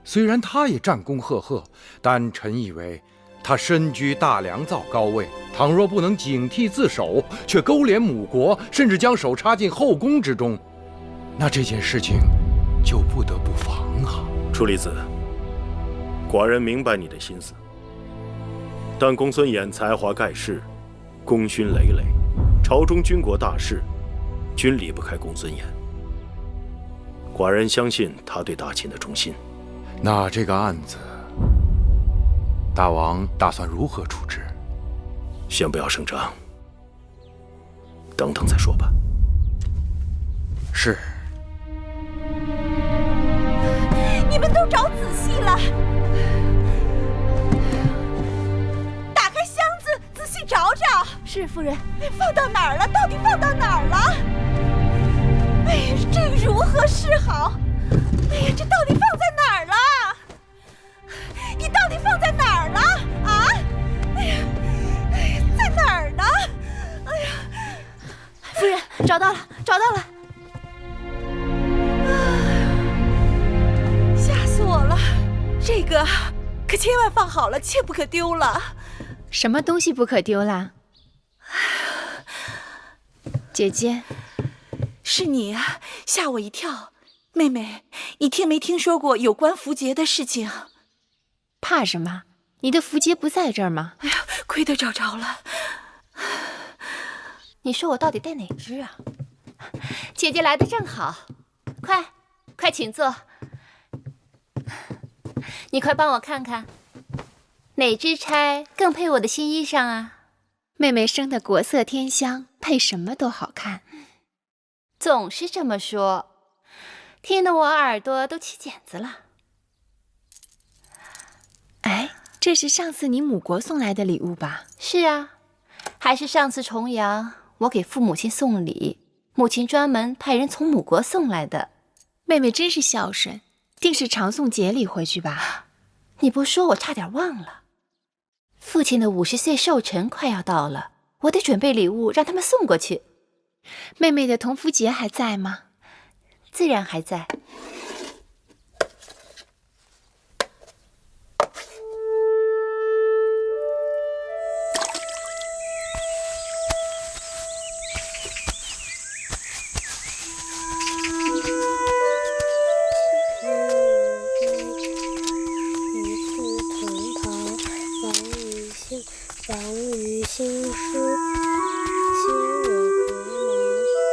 Speaker 17: 虽然他也战功赫赫，但臣以为他身居大良造高位，倘若不能警惕自守，却勾连母国，甚至将手插进后宫之中，那这件事情就不得不防啊。
Speaker 1: 楚离子，寡人明白你的心思，
Speaker 18: 但公孙衍才华盖世，功勋累累，朝中军国大事，均离不开公孙衍。寡人相信他对大秦的忠心。
Speaker 17: 那这个案子，大王打算如何处置？
Speaker 18: 先不要声张，等等再说吧。
Speaker 17: 是。
Speaker 12: 你们都找仔细了，打开箱子，仔细找找。
Speaker 2: 是夫人。
Speaker 12: 放到哪儿了？到底放到哪儿了？哎呀，这如何是好？哎呀，这到底放在哪儿了？你到底放在哪儿了？啊？哎呀，在哪儿呢？哎呀，
Speaker 2: 夫人，找到了，找到了。
Speaker 12: 吓死我了！这个可千万放好了，切不可丢了。
Speaker 8: 什么东西不可丢啦？姐姐，
Speaker 12: 是你啊，吓我一跳。妹妹，你听没听说过有关符节的事情？
Speaker 8: 怕什么？你的符节不在这儿吗？
Speaker 12: 哎呀，亏得找着了。
Speaker 2: 你说我到底带哪只啊？
Speaker 7: 姐姐来的正好，快请坐。你快帮我看看，哪只钗更配我的新衣裳啊？
Speaker 8: 妹妹生的国色天香，配什么都好看。
Speaker 7: 总是这么说，听得我耳朵都起茧子了。
Speaker 8: 哎，这是上次你母国送来的礼物吧？
Speaker 7: 是啊，还是上次重阳我给父母亲送礼，母亲专门派人从母国送来的。
Speaker 8: 妹妹真是孝顺，定是常送节礼回去吧？
Speaker 7: 你不说我差点忘了，父亲的50岁寿辰快要到了，我得准备礼物让他们送过去。
Speaker 8: 妹妹的同符节还在吗？
Speaker 7: 自然还在。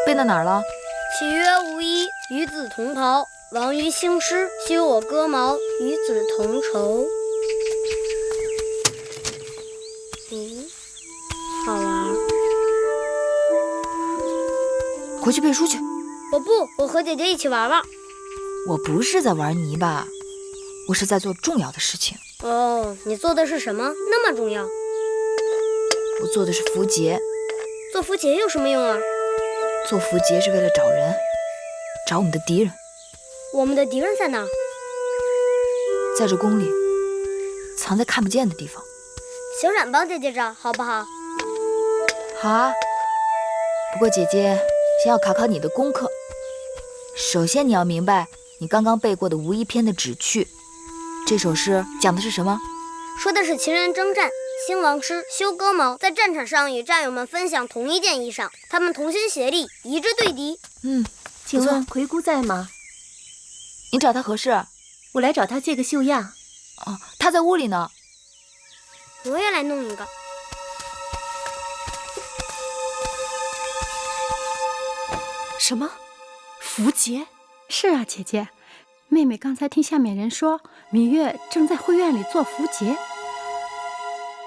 Speaker 5: 背到哪儿了？
Speaker 19: 岂曰无衣，与子同袍。王于兴师，修我戈矛，与子同酬。好玩。
Speaker 5: 回去背书去。
Speaker 19: 我不，我和姐姐一起玩玩。
Speaker 5: 我不是在玩泥巴，我是在做重要的事情。
Speaker 19: 哦，你做的是什么？那么重要？
Speaker 5: 我做的是符节。
Speaker 19: 做符节有什么用啊？
Speaker 5: 做符节是为了找人，找我们的敌人。
Speaker 19: 我们的敌人在哪？
Speaker 5: 在这宫里，藏在看不见的地方。
Speaker 19: 小冉帮姐姐找，好不好？
Speaker 5: 好啊。不过姐姐先要考考你的功课。首先你要明白你刚刚背过的《无衣篇》的旨趣。这首诗讲的是什么？
Speaker 19: 说的是秦人征战，兴王师，修戈矛，在战场上与战友们分享同一件衣裳，他们同心协力，一致对敌。
Speaker 4: 请问魁姑在吗？
Speaker 5: 你找他何事？
Speaker 4: 我来找他借个绣样。
Speaker 5: 哦，他在屋里呢。
Speaker 19: 我也来弄一个。
Speaker 4: 什么？符节？
Speaker 9: 是啊，姐姐，妹妹刚才听下面人说，芈月正在会院里做符节。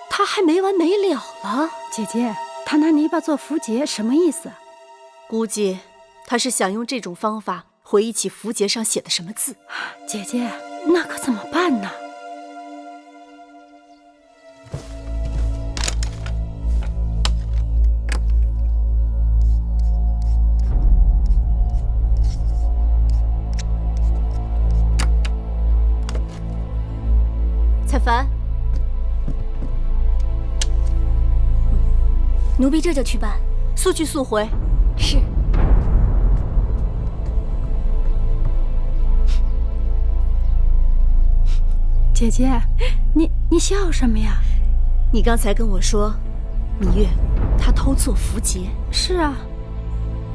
Speaker 4: 她还没完没了了。
Speaker 9: 姐姐，她拿泥巴做符节什么意思？
Speaker 4: 估计她是想用这种方法回忆起符节上写的什么字。
Speaker 9: 姐姐，那可怎么办呢？
Speaker 4: 采凡，奴婢这就去办，速去速回。
Speaker 2: 是。
Speaker 9: 姐姐，你笑什么呀？
Speaker 4: 你刚才跟我说，芈月她偷做符节。
Speaker 9: 是啊，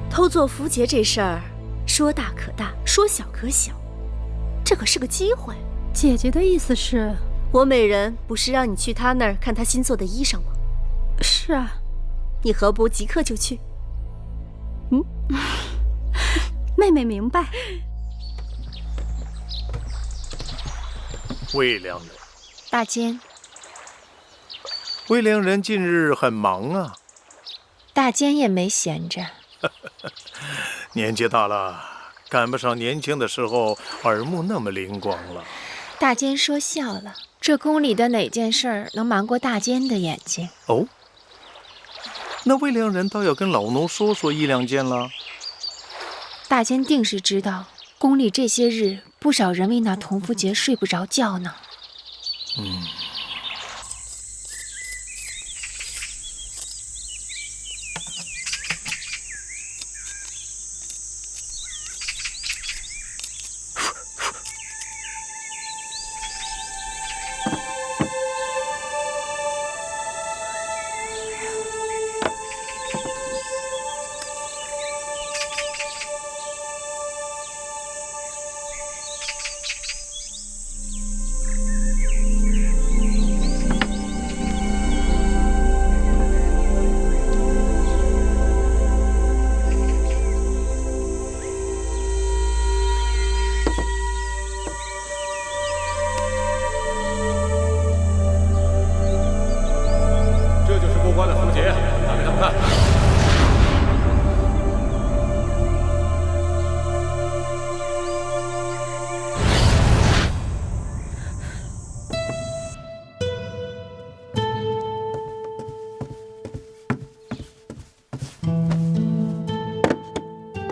Speaker 4: 偷做符节这事儿，说大可大，说小可小，这可是个机会。
Speaker 9: 姐姐的意思是？
Speaker 4: 国美人不是让你去他那儿看他新做的衣裳吗？
Speaker 9: 是啊，
Speaker 4: 你何不即刻就去？
Speaker 9: 妹妹明白。
Speaker 1: 魏良人，
Speaker 8: 大监。
Speaker 1: 魏良人近日很忙啊。
Speaker 8: 大监也没闲着。
Speaker 1: 年纪大了，赶不上年轻的时候耳目那么灵光了。
Speaker 8: 大监说笑了，这宫里的哪件事儿能瞒过大监的眼睛？
Speaker 1: 哦，那魏良人倒要跟老奴说说一两件了。
Speaker 8: 大监定是知道，宫里这些日不少人为那同福节睡不着觉呢。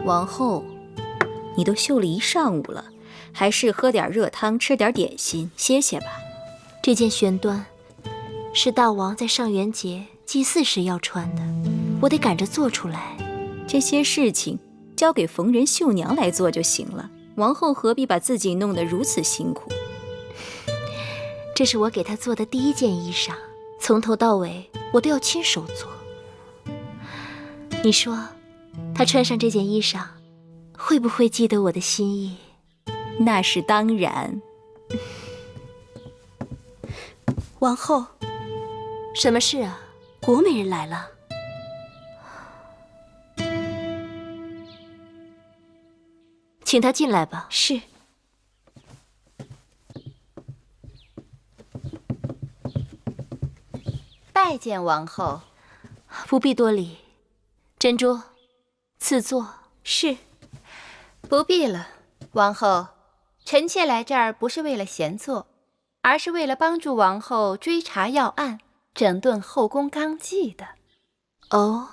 Speaker 10: 王后，你都绣了一上午了，还是喝点热汤，吃点点心，歇歇吧。
Speaker 2: 这件玄缎是大王在上元节祭祀时要穿的，我得赶着做出来。
Speaker 10: 这些事情交给缝人绣娘来做就行了，王后何必把自己弄得如此辛苦？
Speaker 2: 这是我给她做的第一件衣裳，从头到尾我都要亲手做。你说，她穿上这件衣裳，会不会记得我的心意？
Speaker 10: 那是当然。
Speaker 2: 王后，什么事啊？国美人来了。请她进来吧。
Speaker 10: 是。
Speaker 7: 拜见王后。
Speaker 2: 不必多礼。珍珠，赐座。
Speaker 7: 是。不必了，王后。臣妾来这儿不是为了闲坐，而是为了帮助王后追查要案，整顿后宫纲纪的。
Speaker 2: 哦，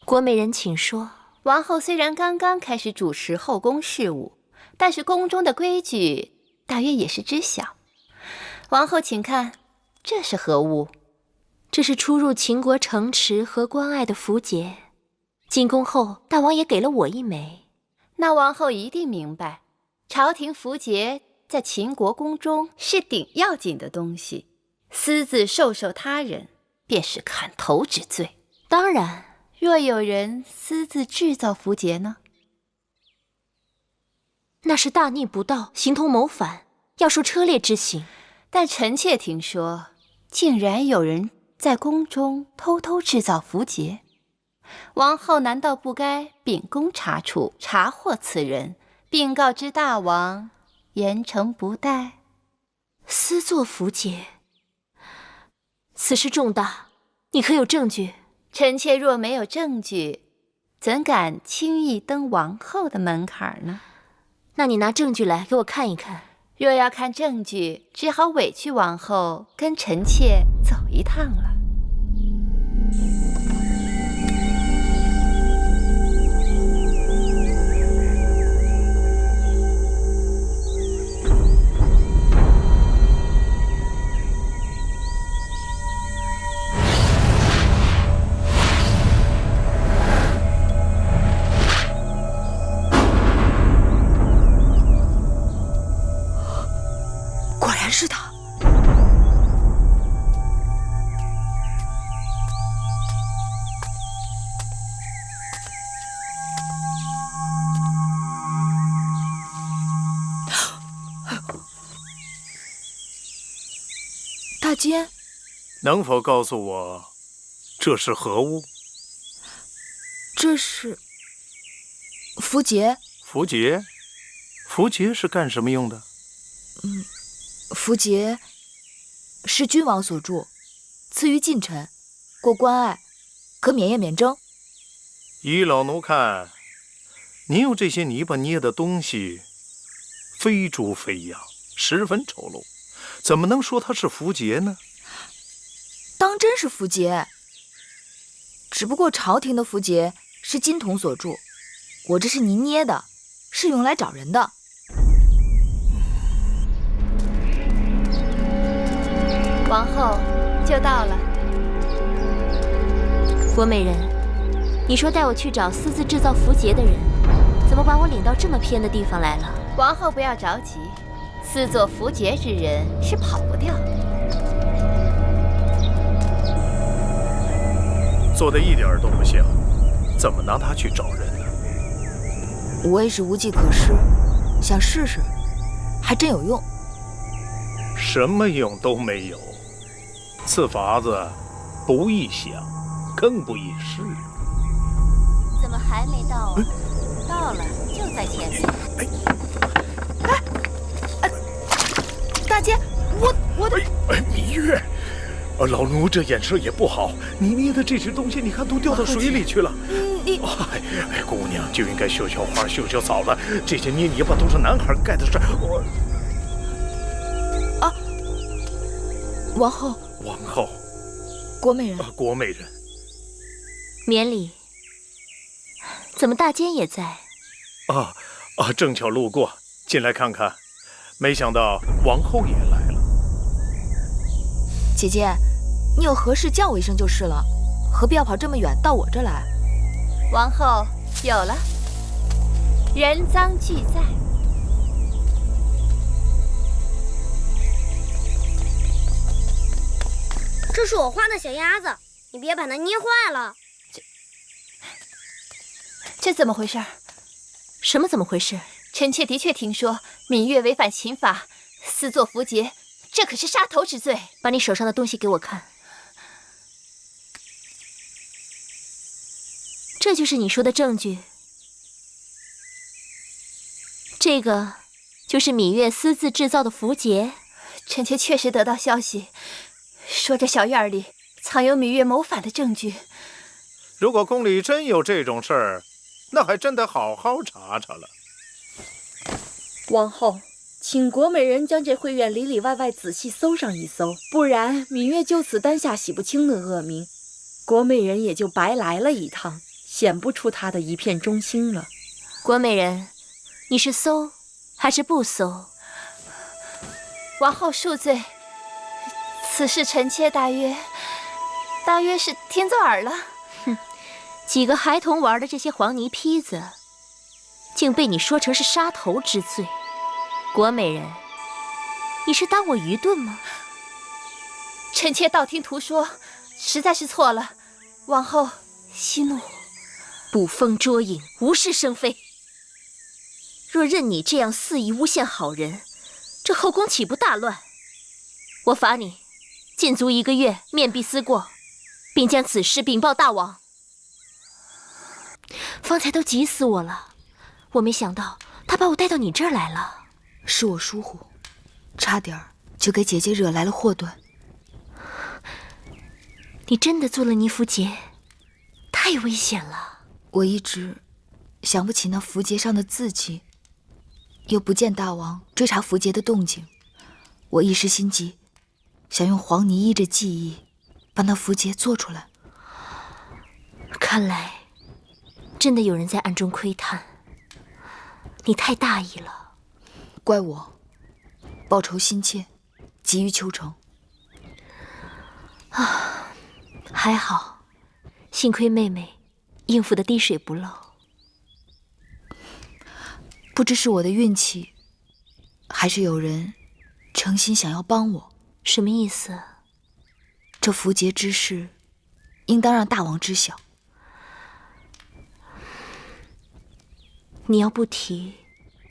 Speaker 2: 国美人请说。
Speaker 7: 王后虽然刚刚开始主持后宫事务，但是宫中的规矩大约也是知晓。王后请看，这是何物？
Speaker 2: 这是出入秦国城池和关隘的符节，进宫后大王也给了我一枚。
Speaker 7: 那王后一定明白，朝廷符节在秦国宫中是顶要紧的东西，私自授受他人，便是砍头之罪。
Speaker 2: 当然，
Speaker 7: 若有人私自制造符节呢？
Speaker 2: 那是大逆不道，形同谋反，要受车裂之刑。
Speaker 7: 但臣妾听说，竟然有人在宫中偷偷制造符节。王后难道不该秉公查处，查获此人，并告知大王，严惩不贷？
Speaker 2: 私作符节，此事重大，你可有证据？
Speaker 7: 臣妾若没有证据，怎敢轻易登王后的门槛呢？
Speaker 2: 那你拿证据来给我看一看。
Speaker 7: 若要看证据，只好委屈王后跟臣妾走一趟了。
Speaker 5: 果然是他。监，
Speaker 1: 能否告诉我，这是何物？
Speaker 5: 这是符节。
Speaker 1: 符节？符节是干什么用的？
Speaker 5: 符节是君王所铸，赐予近臣，过关隘可免业免征。
Speaker 1: 依老奴看，您用这些泥巴捏的东西，非猪非羊，十分丑陋，怎么能说它是符节呢？
Speaker 5: 当真是符节，只不过朝廷的符节是金铜所铸，我这是泥捏的，是用来找人的。
Speaker 7: 王后就到了。
Speaker 2: 郭美人，你说带我去找私自制造符节的人，怎么把我领到这么偏的地方来了？
Speaker 7: 王后不要着急，私作符节之人是跑不掉。
Speaker 1: 做的一点都不像，怎么拿他去找人呢？
Speaker 5: 我也是无计可施，想试试，还真有用。
Speaker 1: 什么用都没有，此法子不易想，更不易试。
Speaker 7: 怎么还没到啊？到了，就在前面。
Speaker 5: 大姐，我的
Speaker 1: 芈月，老奴这眼色也不好，你捏的这些东西，你看都掉到水里去了。姑娘就应该绣绣花、绣绣草了，这些捏泥巴都是男孩干的事。
Speaker 5: 王后，郭美人，
Speaker 1: 郭美人，
Speaker 2: 免礼。怎么大监也在？
Speaker 1: 正巧路过，进来看看。没想到王后也来了。
Speaker 5: 姐姐，你有何事叫我一声就是了，何必要跑这么远到我这来？
Speaker 7: 王后有了，人赃俱在。
Speaker 19: 这是我画的小鸭子，你别把它捏坏了。
Speaker 7: 这怎么回事？
Speaker 2: 什么怎么回事？
Speaker 7: 臣妾的确听说芈月违反秦法，私作符节，这可是杀头之罪。
Speaker 2: 把你手上的东西给我看。这就是你说的证据？这个就是芈月私自制造的符节？
Speaker 7: 臣妾确实得到消息，说这小院里藏有芈月谋反的证据。
Speaker 1: 如果宫里真有这种事儿，那还真得好好查查了。
Speaker 20: 王后，请国美人将这会院里里外外仔细搜上一搜，不然芈月就此担下洗不清的恶名，国美人也就白来了一趟，显不出她的一片忠心了。
Speaker 2: 国美人，你是搜还是不搜？
Speaker 7: 王后恕罪，此事臣妾大约是听作耳了。
Speaker 2: 哼，几个孩童玩的这些黄泥坯子，竟被你说成是杀头之罪。国美人，你是当我愚钝吗？
Speaker 7: 臣妾道听途说，实在是错了，王后息怒。
Speaker 2: 捕风捉影，无事生非。若任你这样肆意诬陷好人，这后宫岂不大乱？我罚你禁足1个月，面壁思过，并将此事禀报大王。方才都急死我了，我没想到他把我带到你这儿来了。
Speaker 5: 是我疏忽，差点就给姐姐惹来了祸端。
Speaker 2: 你真的做了泥符节，太危险了。
Speaker 5: 我一直想不起那符节上的字迹，又不见大王追查符节的动静，我一时心急，想用黄泥依着记忆把那符节做出来。
Speaker 2: 看来真的有人在暗中窥探，你太大意了。
Speaker 5: 怪我报仇心切，急于求成。
Speaker 2: 还好，幸亏妹妹应付得滴水不漏。
Speaker 5: 不知是我的运气，还是有人诚心想要帮我。
Speaker 2: 什么意思？
Speaker 5: 这符节之事，应当让大王知晓。
Speaker 2: 你要不提，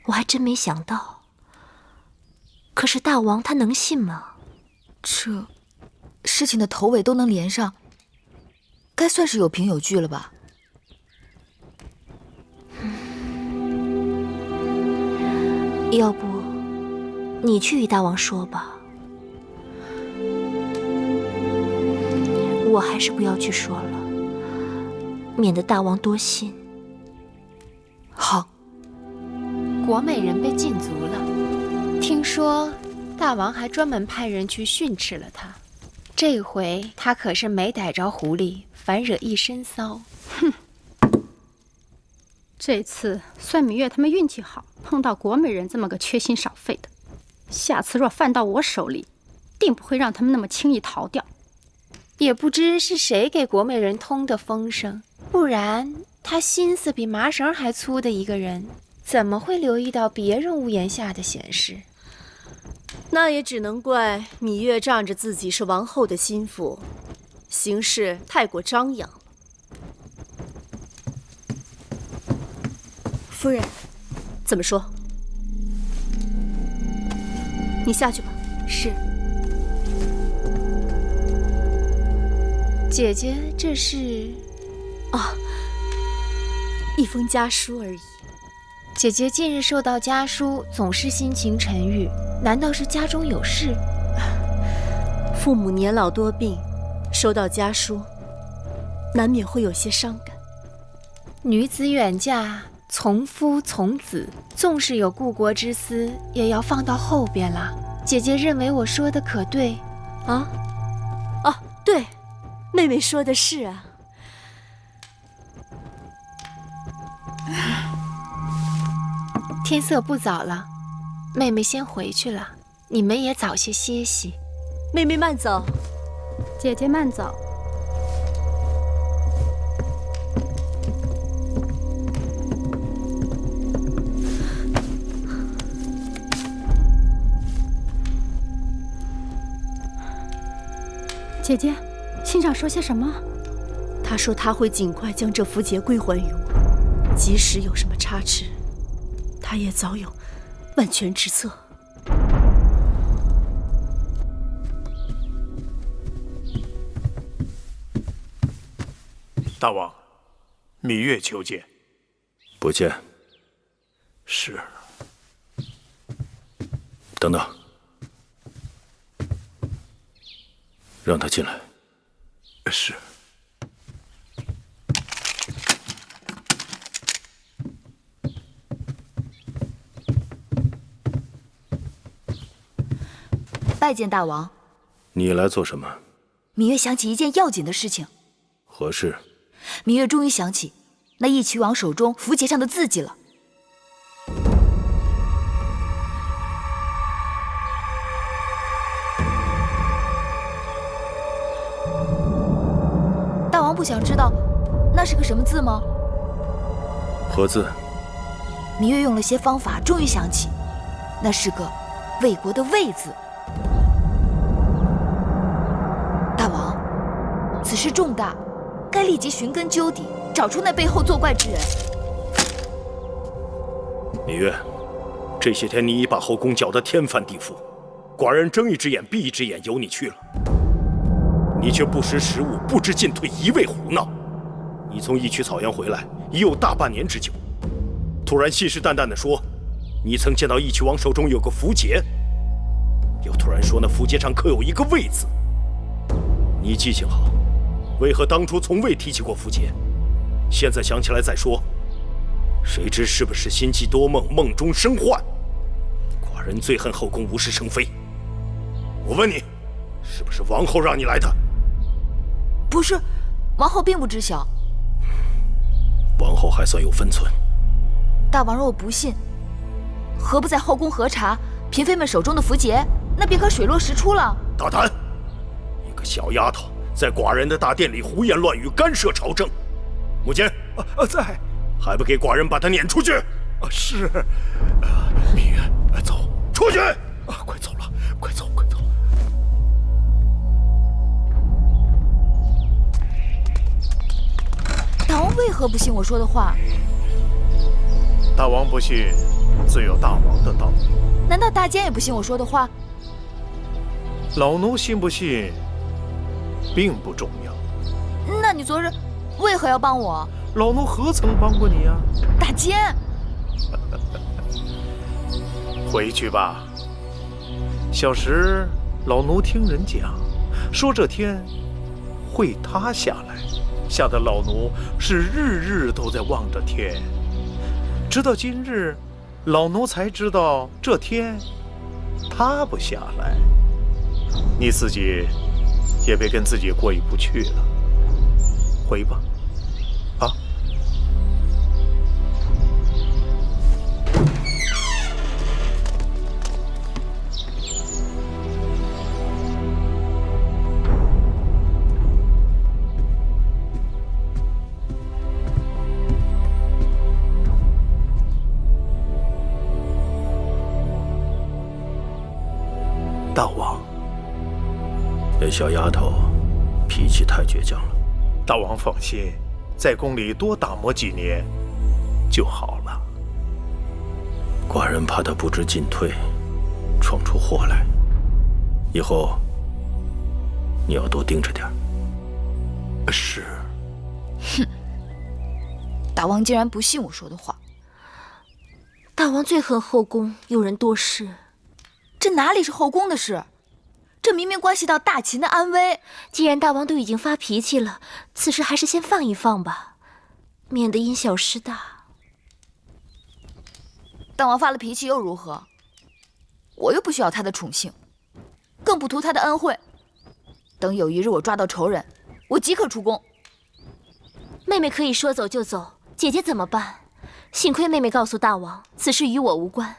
Speaker 2: 我还真没想到。可是大王他能信吗？
Speaker 5: 这事情的头尾都能连上，该算是有凭有据了吧？
Speaker 2: 要不，你去与大王说吧。我还是不要去说了，免得大王多心。
Speaker 5: 好。
Speaker 8: 国美人被禁足了，听说大王还专门派人去训斥了他。这回他可是没逮着狐狸，反惹一身骚。
Speaker 9: 哼！这次算芈月他们运气好，碰到国美人这么个缺心少肺的。下次若犯到我手里，定不会让他们那么轻易逃掉。
Speaker 8: 也不知是谁给国美人通的风声，不然他心思比麻绳还粗的一个人，怎么会留意到别人屋檐下的闲事？
Speaker 4: 那也只能怪芈月仗着自己是王后的心腹，行事太过张扬。夫人，怎么说？你下去吧。是。
Speaker 8: 姐姐，这是？
Speaker 4: 啊，一封家书而已。
Speaker 8: 姐姐近日收到家书，总是心情沉郁，难道是家中有事？
Speaker 4: 父母年老多病，收到家书，难免会有些伤感。
Speaker 8: 女子远嫁，从夫从子，纵使有故国之思，也要放到后边啦。姐姐认为我说的可对？
Speaker 4: 啊？哦，对，妹妹说的是啊。
Speaker 8: 天色不早了，妹妹先回去了，你们也早些歇息。
Speaker 4: 妹妹慢走。
Speaker 9: 姐姐慢走。姐姐，信上说些什么？
Speaker 4: 他说他会尽快将这符节归还于我，即使有什么差池，他也早有万全之策。
Speaker 1: 大王，芈月求见。
Speaker 18: 不见。
Speaker 1: 是。
Speaker 18: 等等，让他进来。
Speaker 1: 是。
Speaker 5: 拜见大王。
Speaker 18: 你来做什么？
Speaker 5: 芈月想起一件要紧的事情。
Speaker 18: 何事？
Speaker 5: 芈月终于想起那义齐王手中符节上的字迹了。大王不想知道那是个什么字吗？
Speaker 18: 何字？
Speaker 5: 芈月用了些方法，终于想起，那是个魏国的魏字。大王，此事重大，该立即寻根究底，找出那背后作怪之人。
Speaker 18: 芈月，这些天你已把后宫搅得天翻地覆，寡人睁一只眼闭一只眼由你去了，你却不识时务，不知进退，一味胡闹。你从义渠草原回来已有大半年之久，突然信誓旦旦地说你曾见到义渠王手中有个符节，又突然说那符节上刻有一个魏字。你记性好，为何当初从未提起过符节？现在想起来再说，谁知是不是心悸多梦，梦中生幻？寡人最恨后宫无事生非。我问你，是不是王后让你来的？
Speaker 5: 不是，王后并不知晓。
Speaker 18: 王后还算有分寸。
Speaker 5: 大王若不信，何不在后宫核查嫔妃们手中的符节？那便可水落石出了。
Speaker 18: 大胆！一个小丫头，在寡人的大殿里胡言乱语，干涉朝政。母亲，
Speaker 1: 在，
Speaker 18: 还不给寡人把她撵出去？
Speaker 1: 是。芈月，走，
Speaker 18: 出去！
Speaker 1: 快走了，快走，快走。
Speaker 5: 大王为何不信我说的话？
Speaker 1: 大王不信，自有大王的道理。
Speaker 5: 难道大监也不信我说的话？
Speaker 1: 老奴信不信，并不重要。
Speaker 5: 那你昨日为何要帮我？
Speaker 1: 老奴何曾帮过你啊？
Speaker 5: 大奸！
Speaker 1: 回去吧。小时老奴听人讲，说这天会塌下来，吓得老奴是日日都在望着天。直到今日，老奴才知道这天塌不下来。你自己也别跟自己过意不去了，回吧。啊。大王，
Speaker 18: 那小丫头脾气太倔强了。
Speaker 1: 大王放心，在宫里多打磨几年就好了。
Speaker 18: 寡人怕她不知进退，闯出祸来。以后你要多盯着点。
Speaker 1: 是。
Speaker 5: 哼，大王竟然不信我说的话。
Speaker 2: 大王最恨后宫有人多事。
Speaker 5: 这哪里是后宫的事？这明明关系到大秦的安危。
Speaker 2: 既然大王都已经发脾气了，此事还是先放一放吧，免得因小失大。
Speaker 5: 大王发了脾气又如何？我又不需要他的宠幸，更不图他的恩惠。等有一日我抓到仇人，我即刻出宫。
Speaker 2: 妹妹可以说走就走，姐姐怎么办？幸亏妹妹告诉大王，此事与我无关，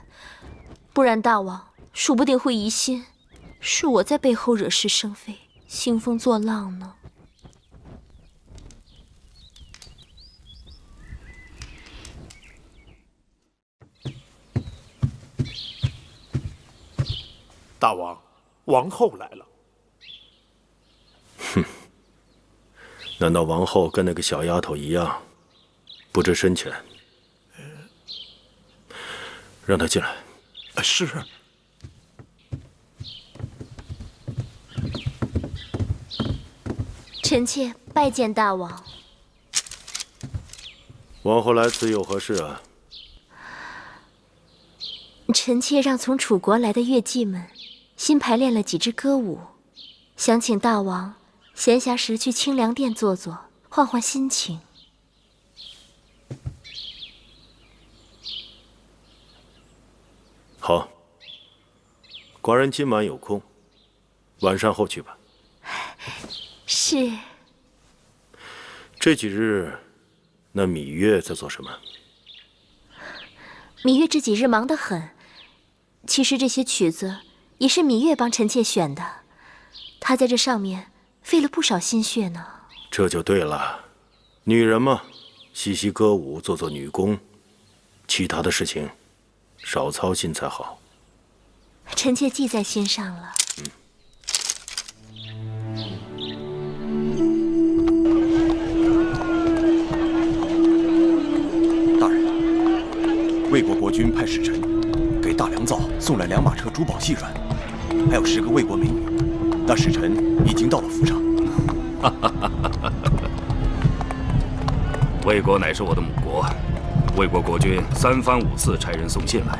Speaker 2: 不然大王数不定会疑心是我在背后惹是生非、兴风作浪呢。
Speaker 1: 大王，王后来了。
Speaker 18: 哼，难道王后跟那个小丫头一样，不知深浅？让她进来。
Speaker 1: 是。
Speaker 2: 臣妾拜见大王。
Speaker 18: 王后来此有何事啊？
Speaker 2: 臣妾让从楚国来的乐伎们新排练了几支歌舞，想请大王闲暇时去清凉殿坐坐，换换心情。
Speaker 18: 好，寡人今晚有空，晚膳后去吧。
Speaker 2: 是。
Speaker 18: 这几日，那芈月在做什么？
Speaker 2: 芈月这几日忙得很。其实这些曲子也是芈月帮臣妾选的，她在这上面费了不少心血呢。
Speaker 18: 这就对了，女人嘛，习习歌舞，做做女工，其他的事情少操心才好。
Speaker 2: 臣妾记在心上了。
Speaker 21: 魏国国君派使臣给大良造送来2马车珠宝细软，还有10个魏国美女。那使臣已经到了府上。
Speaker 22: 魏国乃是我的母国，魏国国君3番5次差人送信来，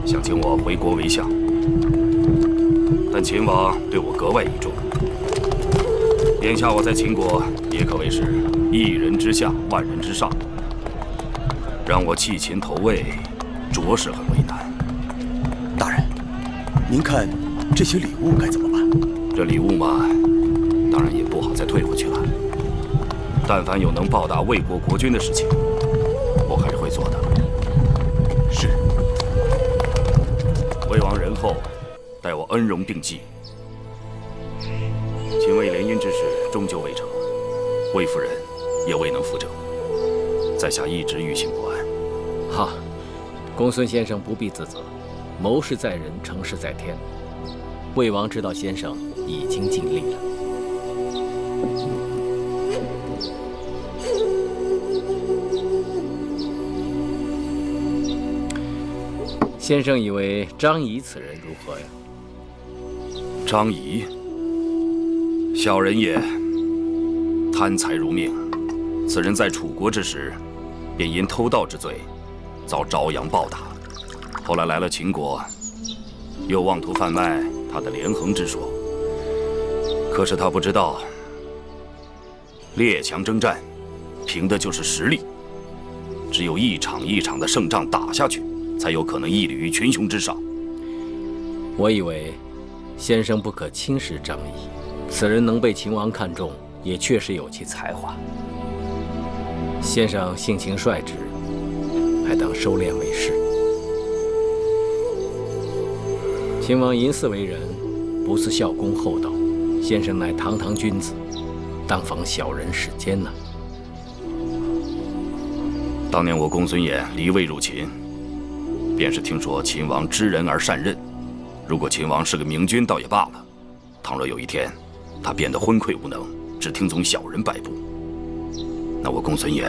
Speaker 22: 想请我回国为相。但秦王对我格外倚重，眼下我在秦国也可谓是1人之下，万人之上。让我弃秦投魏，着实很为难。
Speaker 21: 大人，您看这些礼物该怎么办？
Speaker 22: 这礼物嘛，当然也不好再退回去了。但凡有能报答魏国国君的事情，我还是会做的。
Speaker 21: 是。
Speaker 22: 魏王仁厚，待我恩荣并济。秦魏联姻之事终究未成，魏夫人也未能扶正，在下一直于心不安。
Speaker 13: 哈，公孙先生不必自责，谋事在人，成事在天。魏王知道先生已经尽力了。先生以为张仪此人如何呀？
Speaker 22: 张仪，小人也，贪财如命。此人在楚国之时，便因偷盗之罪，遭朝阳暴打。后来来了秦国，又妄图贩卖他的连横之说。可是他不知道，列强征战，凭的就是实力。只有一场一场的胜仗打下去，才有可能屹立于群雄之上。
Speaker 3: 我以为先生不可轻视张仪，此人能被秦王看中，也确实有其才华。先生性情率直，还当收敛为是。秦王淫肆为人，不似孝恭厚道，先生乃堂堂君子，当防小人使奸呐。
Speaker 22: 当年我公孙衍离魏入秦，便是听说秦王知人而善任。如果秦王是个明君，倒也罢了；倘若有一天他变得昏聩无能，只听从小人摆布，那我公孙衍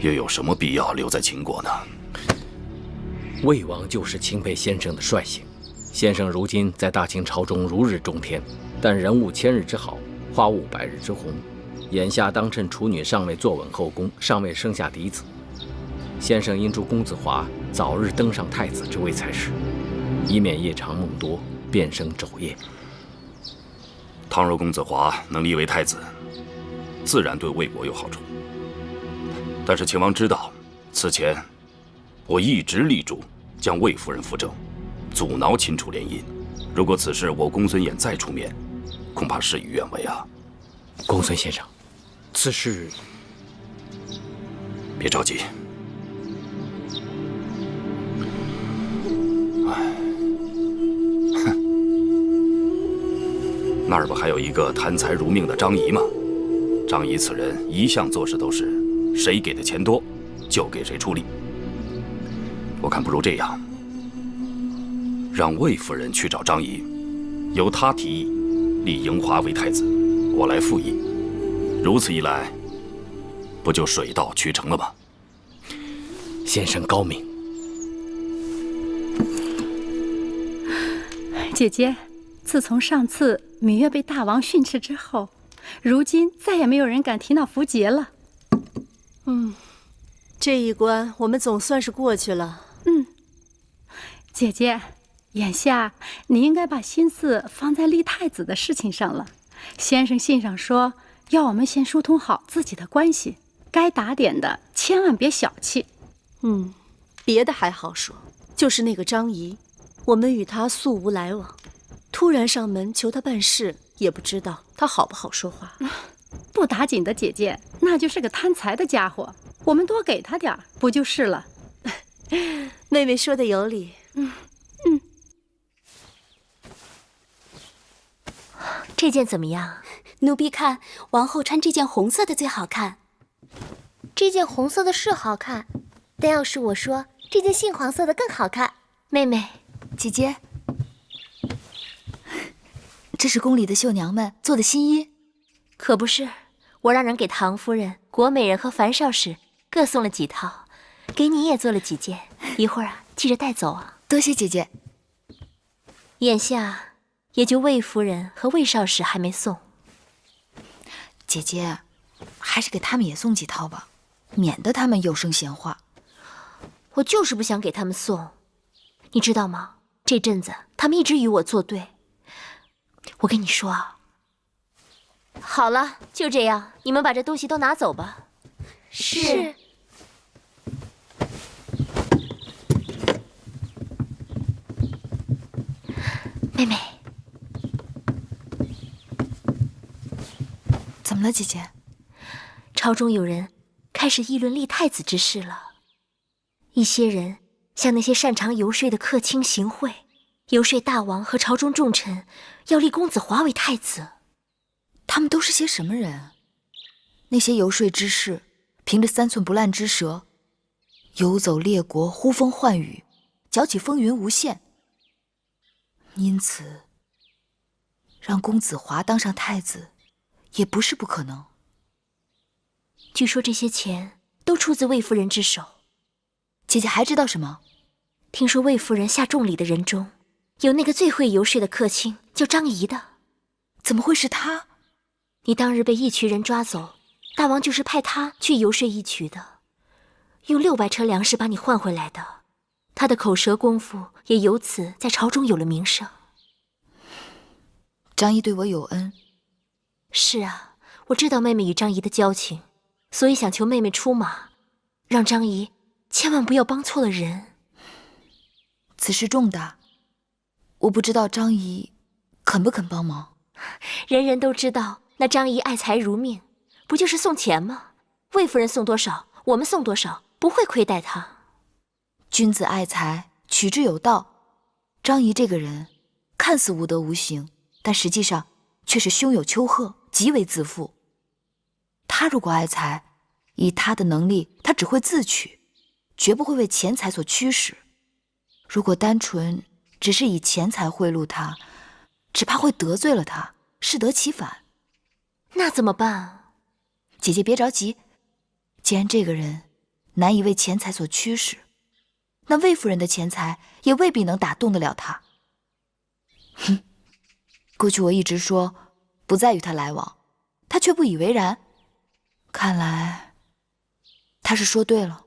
Speaker 22: 又有什么必要留在秦国呢？
Speaker 3: 魏王就是钦佩先生的率性。先生如今在大秦朝中如日中天，但人无千日之好，花无百日之红。眼下当趁处女尚未坐稳后宫，尚未生下嫡子，先生应祝公子华早日登上太子之位才是，以免夜长梦多，变生昼夜。
Speaker 22: 倘若公子华能立为太子，自然对魏国有好处。但是秦王知道，此前我一直力主将魏夫人扶正，阻挠秦楚联姻。如果此事我公孙衍再出面，恐怕事与愿违啊。
Speaker 3: 公孙先生，此事
Speaker 22: 别着急。那儿不还有一个贪财如命的张仪吗？张仪此人一向做事都是谁给的钱多，就给谁出力。我看不如这样，让魏夫人去找张仪，由他提议立嬴华为太子，我来附议。如此一来，不就水到渠成了吗？
Speaker 3: 先生高明。
Speaker 9: 姐姐，自从上次芈月被大王训斥之后，如今再也没有人敢提那符节了。
Speaker 4: 这一关我们总算是过去了。
Speaker 9: 姐姐，眼下你应该把心思放在立太子的事情上了。先生信上说，要我们先疏通好自己的关系，该打点的千万别小气。
Speaker 4: 别的还好说，就是那个张仪，我们与他素无来往，突然上门求他办事，也不知道他好不好说话。
Speaker 9: 不打紧的姐姐，那就是个贪财的家伙，我们多给他点儿不就是了？
Speaker 4: 妹妹说的有理。
Speaker 2: 这件怎么样？
Speaker 10: 奴婢看王后穿这件红色的最好看。
Speaker 2: 这件红色的是好看，但要是我说，这件杏黄色的更好看。妹妹，
Speaker 5: 姐姐，这是宫里的绣娘们做的新衣。
Speaker 2: 可不是，我让人给唐夫人、国美人和樊少使各送了几套，给你也做了几件，一会儿记着带走啊。
Speaker 5: 多谢姐姐。
Speaker 2: 眼下也就魏夫人和魏少使还没送。
Speaker 5: 姐姐，还是给他们也送几套吧，免得他们有声闲话。
Speaker 2: 我就是不想给他们送，你知道吗？这阵子他们一直与我作对。我跟你说啊，好了，就这样，你们把这东西都拿走吧。是。妹妹，
Speaker 5: 怎么了，姐姐？
Speaker 2: 朝中有人开始议论立太子之事了。一些人像那些擅长游说的客卿行贿，游说大王和朝中重臣要立公子华为太子。
Speaker 5: 他们都是些什么人？那些游说之士，凭着3寸不烂之舌，游走列国，呼风唤雨，搅起风云无限。因此，让公子华当上太子，也不是不可能。
Speaker 2: 据说这些钱都出自魏夫人之手。
Speaker 5: 姐姐还知道什么？
Speaker 2: 听说魏夫人下重礼的人中，有那个最会游说的客卿，叫张仪的。
Speaker 5: 怎么会是他？
Speaker 2: 你当日被义渠人抓走，大王就是派他去游说义渠的，用600车粮食把你换回来的。他的口舌功夫也由此在朝中有了名声。
Speaker 5: 张仪对我有恩。
Speaker 2: 是啊，我知道妹妹与张仪的交情，所以想求妹妹出马，让张仪千万不要帮错了人。
Speaker 5: 此事重大，我不知道张仪肯不肯帮忙。
Speaker 2: 人人都知道那张仪爱财如命，不就是送钱吗？魏夫人送多少，我们送多少，不会亏待她。
Speaker 5: 君子爱财，取之有道。张仪这个人看似无德无行，但实际上却是胸有丘壑，极为自负。他如果爱财，以他的能力，他只会自取，绝不会为钱财所驱使。如果单纯只是以钱财贿赂他，只怕会得罪了他，适得其反。
Speaker 2: 那怎么办？
Speaker 5: 姐姐别着急，既然这个人难以为钱财所驱使，那魏夫人的钱财也未必能打动得了他。哼，过去我一直说不再与他来往，他却不以为然。看来他是说对了。